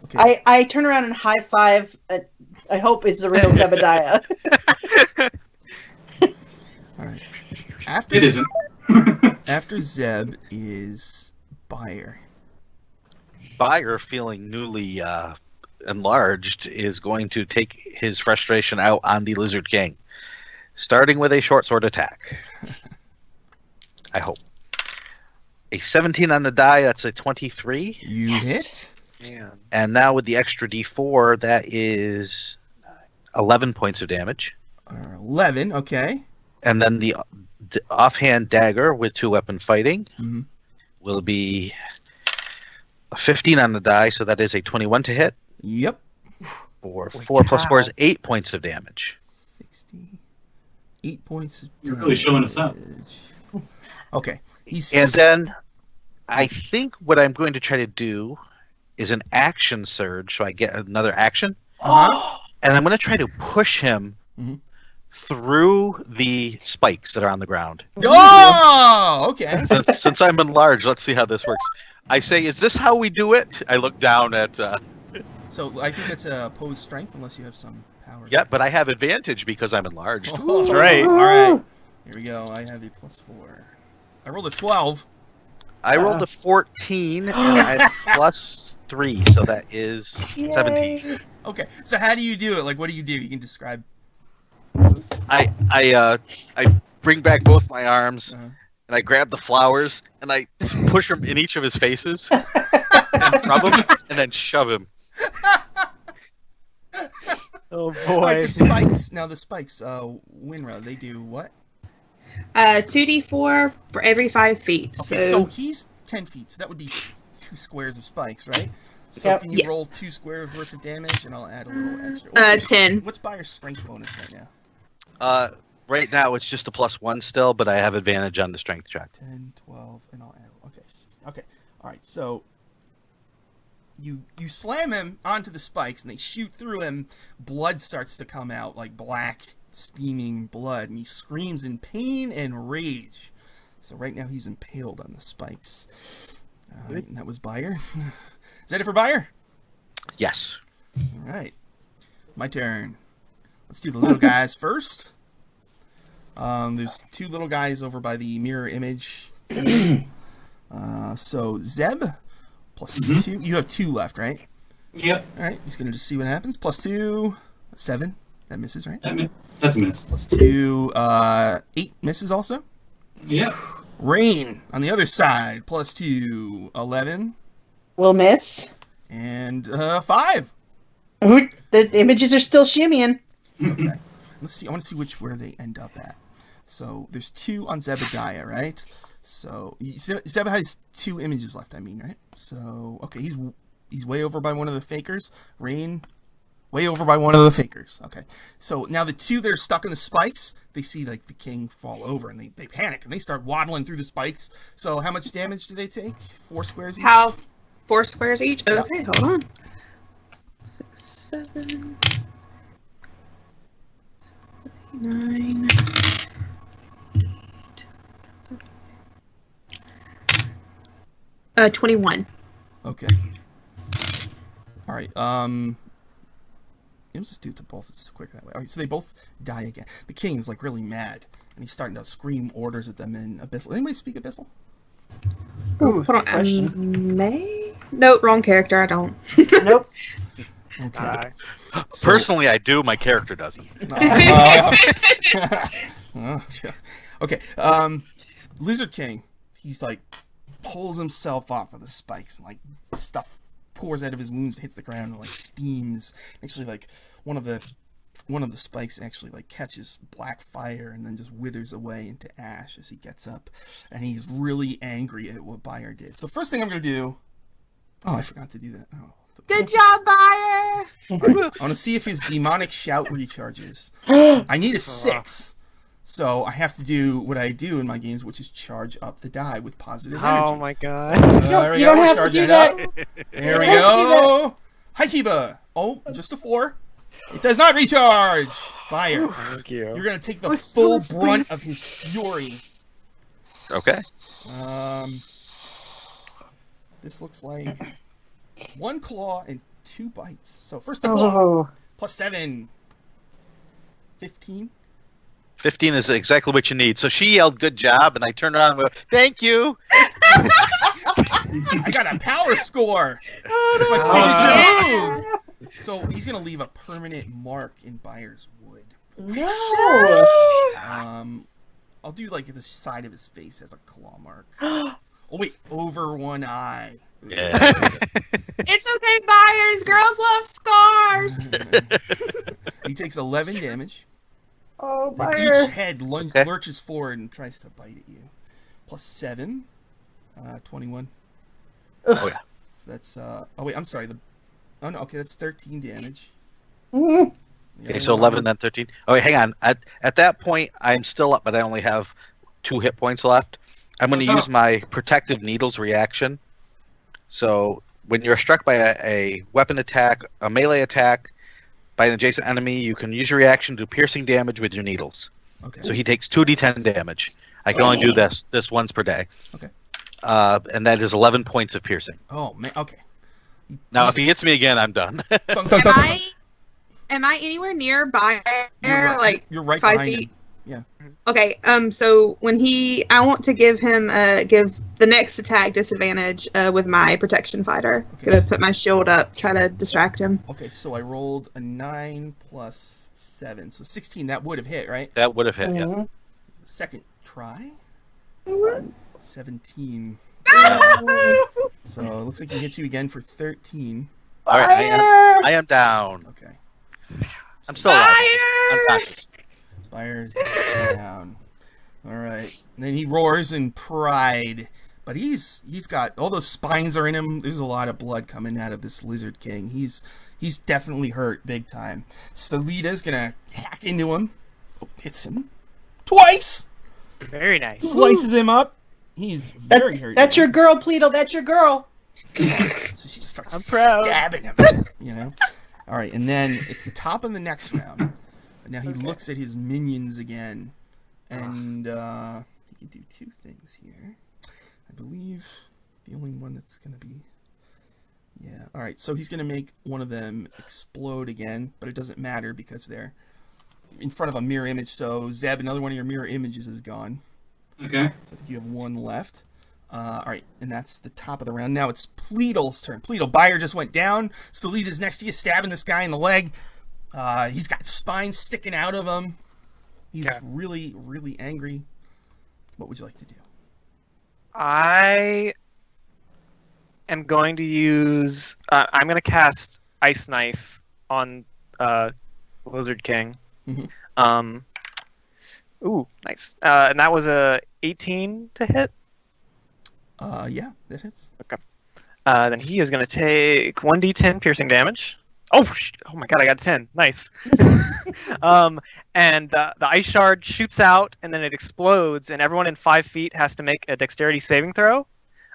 S1: Okay.
S4: I turn around and high five. I hope it's the real Zebediah.
S1: All right. After
S5: It isn't.
S1: After Zeb is Byre.
S2: Byre, feeling newly enlarged, is going to take his frustration out on the Lizard King, starting with a short sword attack. I hope. A 17 on the die, that's a 23.
S1: You hit.
S6: Man.
S2: And now with the extra d4, that is 11 points of damage.
S1: 11. Okay.
S2: And then the offhand dagger with 2-weapon fighting
S1: Mm-hmm.
S2: will be a 15 on the die, so that is a 21 to hit.
S1: Yep.
S2: Or 4 plus 4 is 8 points of damage.
S1: 60. 8 points. Of
S5: You're really showing us up.
S1: damage. Okay. He's
S2: And then I think what I'm going to try to do is an action surge, so I get another action.
S1: Uh-huh.
S2: And I'm going to try to push him
S1: Mhm.
S2: through the spikes that are on the ground.
S1: Oh, okay.
S2: Since I'm enlarged, let's see how this works. I say, is this how we do it? I look down at...
S1: So I think that's a opposed strength unless you have some power.
S2: yeah, but I have advantage because I'm enlarged.
S1: That's
S6: right.
S1: All right. Here we go. I have a +4. I rolled a 12.
S2: I rolled a 14 and I have +3, so that is 17.
S1: Okay. So how do you do it? Like, what do? You can describe.
S2: I bring back both my arms
S1: Uh-huh.
S2: and I grab the flowers and I push them in each of his faces and rub him and then shove him.
S6: Oh
S1: All right,
S6: boy.
S1: the spikes. Now the spikes. Wynra, they do what?
S3: 2d4 for every 5 feet.
S1: Okay, so he's 10 feet. So that would be 2 squares of spikes, right? So
S4: Yep.
S1: can you
S3: Yeah.
S1: roll 2 squares worth of damage, and I'll add a little extra.
S3: 10.
S1: What's Byre's strength bonus right now?
S2: Right now it's just a +1 still, but I have advantage on the strength check.
S1: 10, 12, and I'll add. Okay. Okay. All right. So you slam him onto the spikes, and they shoot through him. Blood starts to come out, like black, steaming blood, and he screams in pain and rage. So right now he's impaled on the spikes. And that was Byre. Is that it for Byre?
S2: Yes.
S1: All right. My turn. Let's do the little guys first. There's 2 little guys over by the mirror image. So Zeb, +2. You have 2 left, right?
S5: Yep,
S1: All right. He's going to just see what happens. +2, 7. That misses, right?
S5: that's a miss.
S1: +2, 8 misses also.
S5: Yep.
S1: Rein on the other side, +2, 11.
S4: Will miss.
S1: And 5.
S4: Ooh, the images are still shimmying.
S1: Okay. Let's see. I want to see where they end up at. So there's 2 on Zebediah, right? So Zeb has 2 images left. I mean, right? So okay, he's way over by one of the fakers. Rein, way over by one of the fakers. Okay. So now the 2 that are stuck in the spikes, they see like the king fall over, and they panic and they start waddling through the spikes. So how much damage do they take? 4 squares each.
S3: 4 squares each? Okay, hold on. 6, 7, 9. 21.
S1: Okay. All right. just do it to both. It's quicker that way. All right, so they both die again. The king is like really mad, and he's starting to scream orders at them in Abyssal. Anybody speak Abyssal?
S3: Ooh, hold on. Nope, wrong character. I don't.
S4: Nope.
S1: Okay.
S2: Personally, I do. My character doesn't.
S1: Okay. Lizard King, he's like pulls himself off of the spikes and like stuff pours out of his wounds, hits the ground, and like steams. Actually, like one of the spikes actually like catches black fire and then just withers away into ash as he gets up, and he's really angry at what Byre did. So first thing I'm gonna do. Oh, I forgot to do that. Oh.
S3: Good job, Byre.
S1: Right. I want to see if his demonic shout recharges. I need a 6. So I have to do what I do in my games, which is charge up the die with positive energy.
S6: Oh my god.
S1: There we
S4: You
S1: go.
S4: don't have to
S1: Charging
S4: do
S1: it
S4: that.
S1: up. There we go. Hi, Kiba. Oh, just a 4. It does not recharge. Byre,
S6: Thank you.
S1: you're going to take the full brunt of his fury.
S2: Okay.
S1: This looks like 1 claw and 2 bites. So first the claw. Plus 7. 15.
S2: 15 is exactly what you need. So she yelled, "Good job," and I turned around and went, "Thank you."
S1: I got a power score. That's my signature move. So he's gonna leave a permanent mark in Byre's wood.
S4: No.
S1: I'll do like the side of his face as a claw mark. Oh wait, over one eye.
S2: Yeah.
S3: It's okay, Byres. Girls love scars.
S1: He takes 11 damage.
S4: Oh,
S1: Then
S4: Byre.
S1: each head lurches forward and tries to bite at you. Plus 7, 21.
S2: Oh yeah.
S1: So that's oh wait, I'm sorry. Oh no, okay, that's 13 damage.
S4: Mhm.
S2: Okay, so 11, then 13. Oh wait, hang on. At that point, I'm still up, but I only have 2 hit points left. I'm going to use my protective needles reaction. So when you're struck by a weapon attack, a melee attack by an adjacent enemy, you can use your reaction to do piercing damage with your needles.
S1: Okay.
S2: So he takes 2d10 damage. I can only do this once per day.
S1: Okay.
S2: And that is 11 points of piercing.
S1: Oh man, okay.
S2: Now, if he hits me again, I'm done.
S1: Thunk, thunk, thunk.
S3: Am I anywhere near Byre?
S1: You're right
S3: 5
S1: behind
S3: feet?
S1: him. Yeah.
S3: Okay. So when I want to give him give the next attack disadvantage with my protection fighter.
S1: Okay.
S3: Gonna put my shield up, try to distract him.
S1: Okay, so I rolled a 9 plus 7, so 16. That would have hit, right?
S2: That would have hit, yeah.
S4: Mhm.
S1: Second try. 17. So it looks like he hits you again for 13.
S2: All right, I am down.
S1: Okay.
S2: I'm still alive.
S3: Byre!
S2: Unconscious.
S1: Byre's down. All right. And then he roars in pride, but he's got all those spines are in him. There's a lot of blood coming out of this Lizard King. He's definitely hurt big time. Salita's gonna hack into him. Oh, hits him twice.
S6: Very nice.
S1: Slices him up. He's very hurt.
S4: That's your girl, Pleedle. That's your girl.
S1: So she just starts
S6: I'm proud.
S1: stabbing him. You know. All right, and then it's the top of the next round. Now he looks at his minions again, and he can do 2 things here. I believe the only one that's going to be... Yeah, all right, so he's going to make one of them explode again, but it doesn't matter because they're in front of a mirror image, so Zeb, another one of your mirror images is gone.
S5: Okay.
S1: So I think you have 1 left. All right, and that's the top of the round. Now it's Pleedle's turn. Pleedle, Byre just went down. Salita's next to you, stabbing this guy in the leg. He's got spines sticking out of him. He's really, really angry. What would you like to do?
S6: I am going to use. I'm going to cast Ice Knife on Lizard King.
S1: Mhm.
S6: Ooh, nice. And that was a 18 to hit.
S1: Yeah, that hits.
S6: Then he is going to take 1d10 piercing damage. Oh my god, I got 10. Nice. And the ice shard shoots out, and then it explodes, and everyone in 5 feet has to make a dexterity saving throw.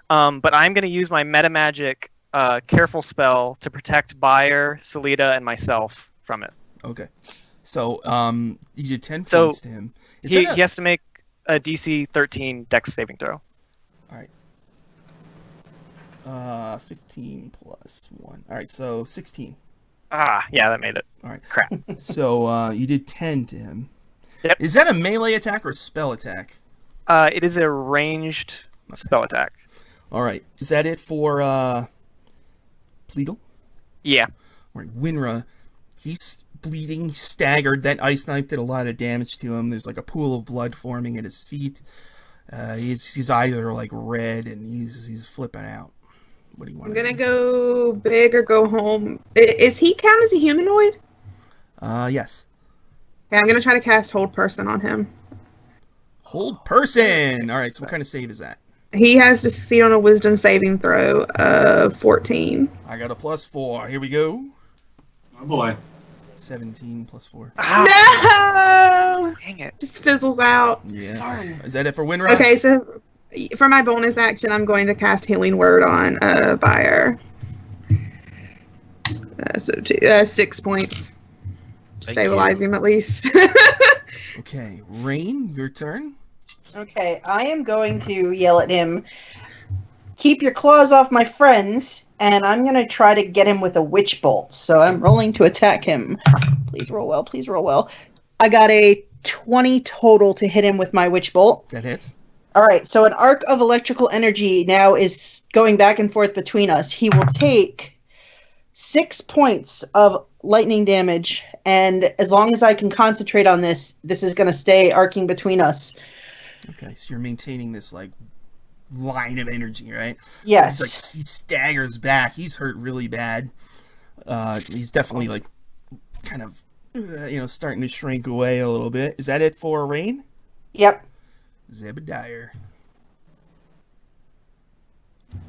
S6: But I'm going to use my meta magic careful spell to protect Byre, Salita, and myself from it.
S1: Okay. So you did 10
S6: So,
S1: points to him.
S6: He has to make a DC 13 dex saving throw.
S1: All right. 15 plus 1. All right, so 16.
S6: Yeah, that made it.
S1: All right.
S6: Crap.
S1: So you did 10 to him.
S6: Yep.
S1: Is that a melee attack or a spell attack?
S6: It is a ranged spell attack.
S1: All right. Is that it for Pleedle?
S6: Yeah.
S1: All right. Wynra, he's bleeding, he's staggered. That ice knife did a lot of damage to him. There's like a pool of blood forming at his feet. His eyes are like red, and he's flipping out. What do you want?
S3: I'm gonna go big or go home. Is he count as a humanoid?
S1: Yes.
S3: Yeah, I'm gonna try to cast Hold Person on him.
S1: Hold person. All right. So what kind of save is that?
S3: He has to succeed on a Wisdom saving throw of 14.
S1: I got a +4. Here we go.
S5: Oh boy.
S1: 17 +4.
S3: No!
S6: Dang it.
S3: Just fizzles out.
S1: Yeah. Is that it for Wynra?
S3: Okay, so for my bonus action, I'm going to cast Healing Word on Byre. So 6 points.
S2: Thank
S3: Stabilize him at least.
S1: Okay. Rein, your turn.
S4: Okay, I am going to yell at him, keep your claws off my friends, and I'm going to try to get him with a witch bolt. So I'm rolling to attack him. Please roll well, please roll well. I got a 20 total to hit him with my witch bolt.
S1: That hits.
S4: All right, so an arc of electrical energy now is going back and forth between us. He will take 6 points of lightning damage, and as long as I can concentrate on this, this is going to stay arcing between us.
S1: Okay, so you're maintaining this like line of energy, right?
S4: Yes.
S1: He staggers back. He's hurt really bad. He's definitely like kind of starting to shrink away a little bit. Is that it for Rein?
S4: Yep.
S1: Zebediah.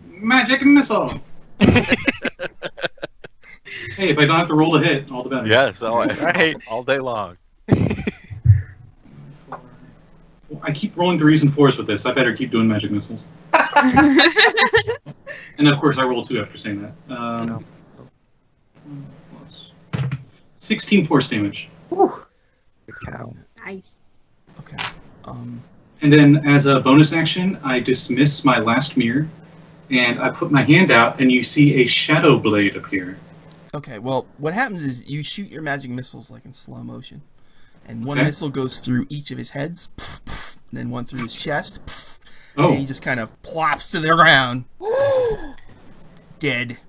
S5: Magic missile. Hey, if I don't have to roll to hit, all the better.
S2: Yes,
S6: Right.
S2: all day long.
S5: I keep rolling 3s and 4s with this. I better keep doing magic missiles. And of course, I roll 2 after saying that. 16 force damage.
S4: Whew.
S6: Good cow.
S3: Nice.
S1: Okay.
S5: And then, as a bonus action, I dismiss my last mirror, and I put my hand out, and you see a shadow blade appear.
S1: Okay. Well, what happens is you shoot your magic missiles like in slow motion, and one
S5: Okay.
S1: missile goes through each of his heads, and then one through his chest,
S5: Oh,
S1: and he just kind of plops to the ground, dead.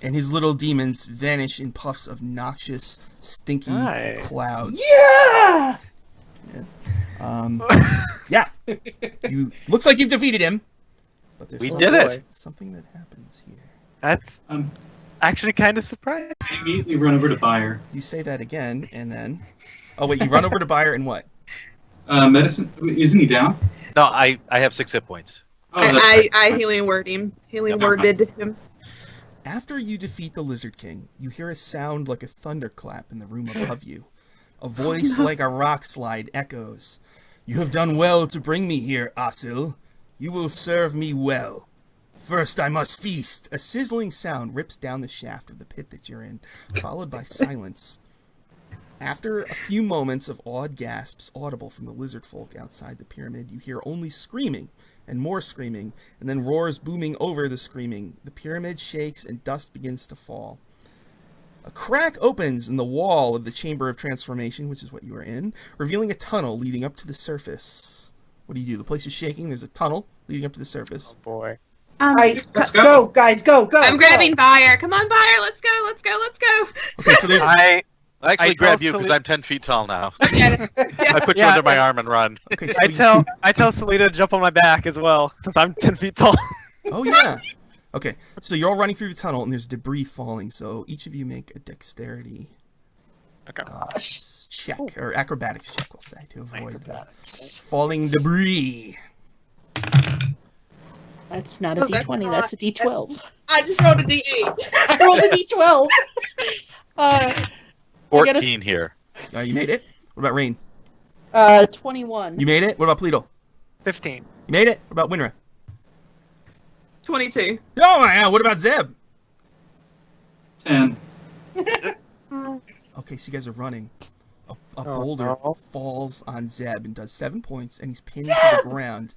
S1: And his little demons vanish in puffs of noxious, stinky
S6: Nice.
S1: clouds.
S4: Yeah!
S1: Yeah. Looks like you've defeated him. But there's
S2: We
S1: something-
S2: did it.
S1: Something that happens here.
S6: That's actually kind of surprising.
S5: I immediately run over to Byre.
S1: You say that again, and then... Oh, wait, you run over to Byre and what?
S5: Medicine, isn't he down?
S2: No, I have 6 hit points.
S5: Oh, that's right.
S3: I healing word him. Healing
S5: Yeah,
S3: worded him.
S1: After you defeat the Lizard King, you hear a sound like a thunderclap in the room above you. A voice like a rock slide echoes. You have done well to bring me here, Asil. You will serve me well. First, I must feast. A sizzling sound rips down the shaft of the pit that you're in, followed by silence. After a few moments of awed gasps audible from the lizard folk outside the pyramid, you hear only screaming and more screaming, and then roars booming over the screaming. The pyramid shakes and dust begins to fall. A crack opens in the wall of the Chamber of Transformation, which is what you are in, revealing a tunnel leading up to the surface. What do? The place is shaking. There's a tunnel leading up to the surface.
S6: Oh boy.
S5: Let's go.
S4: Go, guys, go.
S3: I'm grabbing Byre. Come on, Byre. Let's go.
S1: Okay, so there's...
S2: I actually
S6: I
S2: grab
S6: tell
S2: you because
S6: Celine-
S2: I'm 10 feet tall now.
S3: Yeah.
S2: I put you
S6: Yeah,
S2: under my arm and run.
S1: Okay, so
S6: I tell Selena to jump on my back as well, since I'm 10 feet tall.
S1: Oh, yeah. Okay, so you're all running through the tunnel, and there's debris falling, so each of you make a dexterity
S6: Okay.
S1: check, or acrobatics check, we'll say, to avoid the falling debris.
S4: That's not a
S3: Oh, that's
S4: D20,
S3: not-
S4: that's a D12.
S3: I just rolled a D8.
S4: I rolled a D12.
S2: 14 here.
S1: You made it? What about Rein?
S4: 21.
S1: You made it? What about Pleedle?
S6: 15.
S1: You made it? What about Wynra?
S3: 22.
S1: Oh my god, what about Zeb?
S5: 10.
S1: Okay, so you guys are running. A
S6: Oh,
S1: boulder
S6: no.
S1: falls on Zeb and does 7 points, and he's pinned to the ground.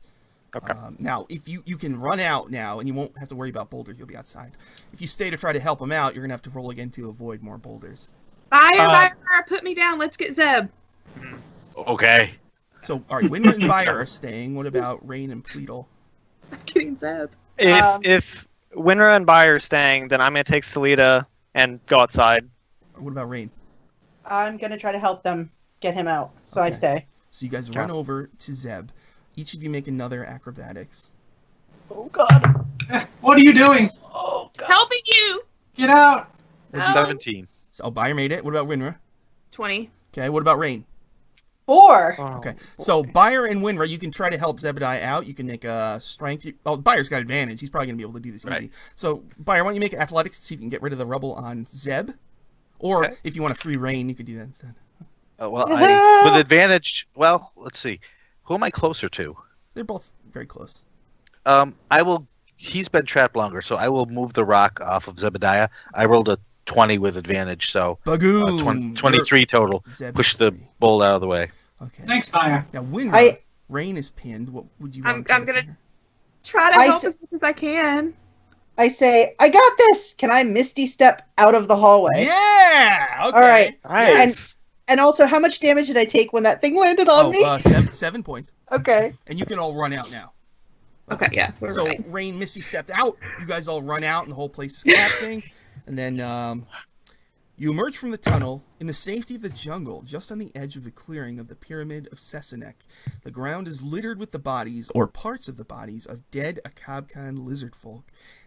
S6: Okay.
S1: Now, if you can run out now, and you won't have to worry about boulders, you'll be outside. If you stay to try to help him out, you're gonna have to roll again to avoid more boulders.
S3: Byre, put me down. Let's get Zeb.
S2: Okay.
S1: So, all right, Wynra and Byre are staying. What about Rein and Pleedle?
S3: I'm getting Zeb.
S6: If Wynra and Byre are staying, then I'm gonna take Salida and go outside.
S1: What about Rein?
S4: I'm gonna try to help them get him out, so I
S1: Okay.
S4: stay.
S1: So you guys run over to Zeb. Each of you make another acrobatics.
S4: Oh God!
S5: What are you doing?
S4: Oh God!
S3: Helping you.
S5: Get out!
S2: 17.
S1: So Byre made it. What about Wynra?
S3: 20.
S1: Okay, what about Rein?
S4: 4.
S6: Oh,
S1: Okay, so Byre and Wynra, you can try to help Zebediah out. You can make a strength. Byre's got advantage. He's probably going to be able to do this
S2: Right.
S1: easy. So, Byre, why don't you make athletics to see if you can get rid of the rubble on Zeb? Or
S2: Okay.
S1: if you want to free Rein, you could do that instead.
S2: Well, with advantage. Well, let's see. Who am I closer to?
S1: They're both very close.
S2: I will. He's been trapped longer, so I will move the rock off of Zebediah. I rolled a 20 with advantage, so
S1: Bagoom!
S2: 23 total.
S1: Zeb
S2: Push
S1: is
S2: the
S1: free.
S2: bowl out of the way.
S1: Okay.
S5: Thanks, Byre.
S1: Now, Wynra,
S4: I-
S1: Rein is pinned. What would you
S3: I'm
S1: want to
S3: gonna-
S1: figure?
S3: Try to
S4: I
S3: help
S4: s-
S3: as much as I can.
S4: I say, I got this. Can I Misty step out of the hallway?
S1: Yeah! Okay.
S4: All right.
S6: nice.
S4: And also, how much damage did I take when that thing landed on me?
S1: 7 points.
S4: Okay.
S1: And you can all run out now.
S3: Okay, yeah. We're
S1: So
S3: right.
S1: Rein, Misty stepped out. You guys all run out, and the whole place is collapsing. And then you emerge from the tunnel in the safety of the jungle, just on the edge of the clearing of the Pyramid of Sesenek. The ground is littered with the bodies, or parts of the bodies, of dead Akabkan lizard folk.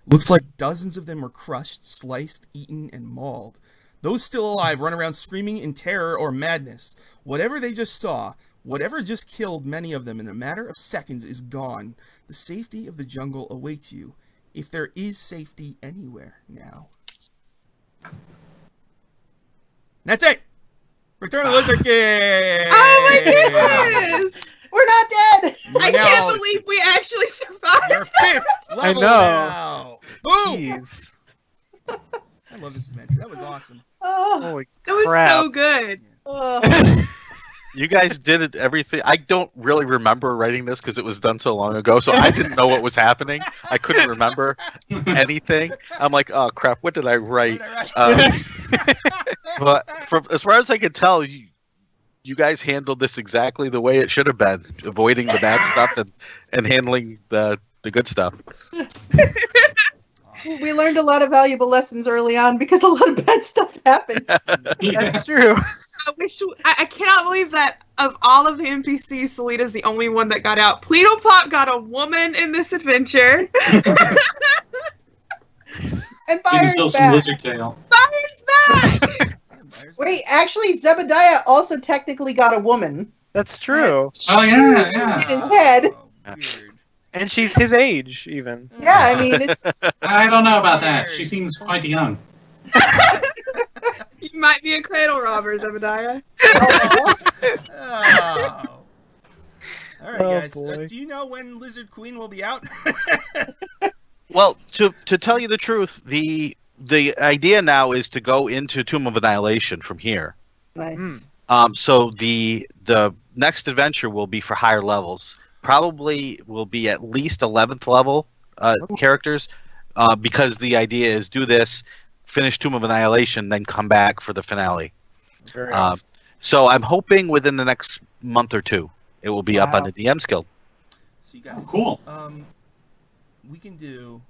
S1: Looks like dozens of them were crushed, sliced, eaten, and mauled. Those still alive run around screaming in terror or madness. Whatever they just saw, whatever just killed many of them in a matter of seconds is gone. The safety of the jungle awaits you, if there is safety anywhere now. That's it! Return of the Lizard King!
S3: Oh my goodness!
S4: We're not dead.
S3: I can't believe we actually survived.
S1: You're 5th level
S6: know.
S1: now! Boom!
S6: Jeez.
S1: I love this adventure. That was awesome.
S4: Oh,
S6: Holy
S3: That was
S6: crap.
S3: so good.
S2: You guys did it, everything. I don't really remember writing this because it was done so long ago, so I didn't know what was happening. I couldn't remember anything. I'm like, oh crap, what did I write? But from as far as I can tell, you guys handled this exactly the way it should have been, avoiding the bad stuff and handling the good stuff.
S4: we learned a lot of valuable lessons early on because a lot of bad stuff happened.
S6: That's true.
S3: I cannot believe that of all of the NPCs, Salida's the only one that got out. Pleedleplop got a woman in this adventure.
S4: And
S5: Give
S4: Byre's
S5: himself some
S4: back.
S5: lizard tail.
S3: Byre's back!
S4: Wait, actually, Zebediah also technically got a woman.
S6: That's true.
S5: Oh, yeah,
S4: In
S5: yeah.
S4: his head.
S1: Oh, weird.
S6: And she's his age, even.
S4: Yeah, I mean, it's
S5: I don't know about that. She seems quite young.
S3: You might be a cradle robber, Zebediah.
S1: Oh. All right,
S6: Oh,
S1: guys.
S6: boy.
S1: Do you know when Lizard Queen will be out?
S2: Well, to tell you the truth, the idea now is to go into Tomb of Annihilation from here.
S4: nice.
S2: So the next adventure will be for higher levels. Probably will be at least 11th level characters, because the idea is do this, finish Tomb of Annihilation, then come back for the finale.
S6: Very nice.
S2: So I'm hoping within the next month or two it will be up on
S4: Wow.
S2: the DM's Guild.
S1: So you guys,
S5: Cool.
S1: we can do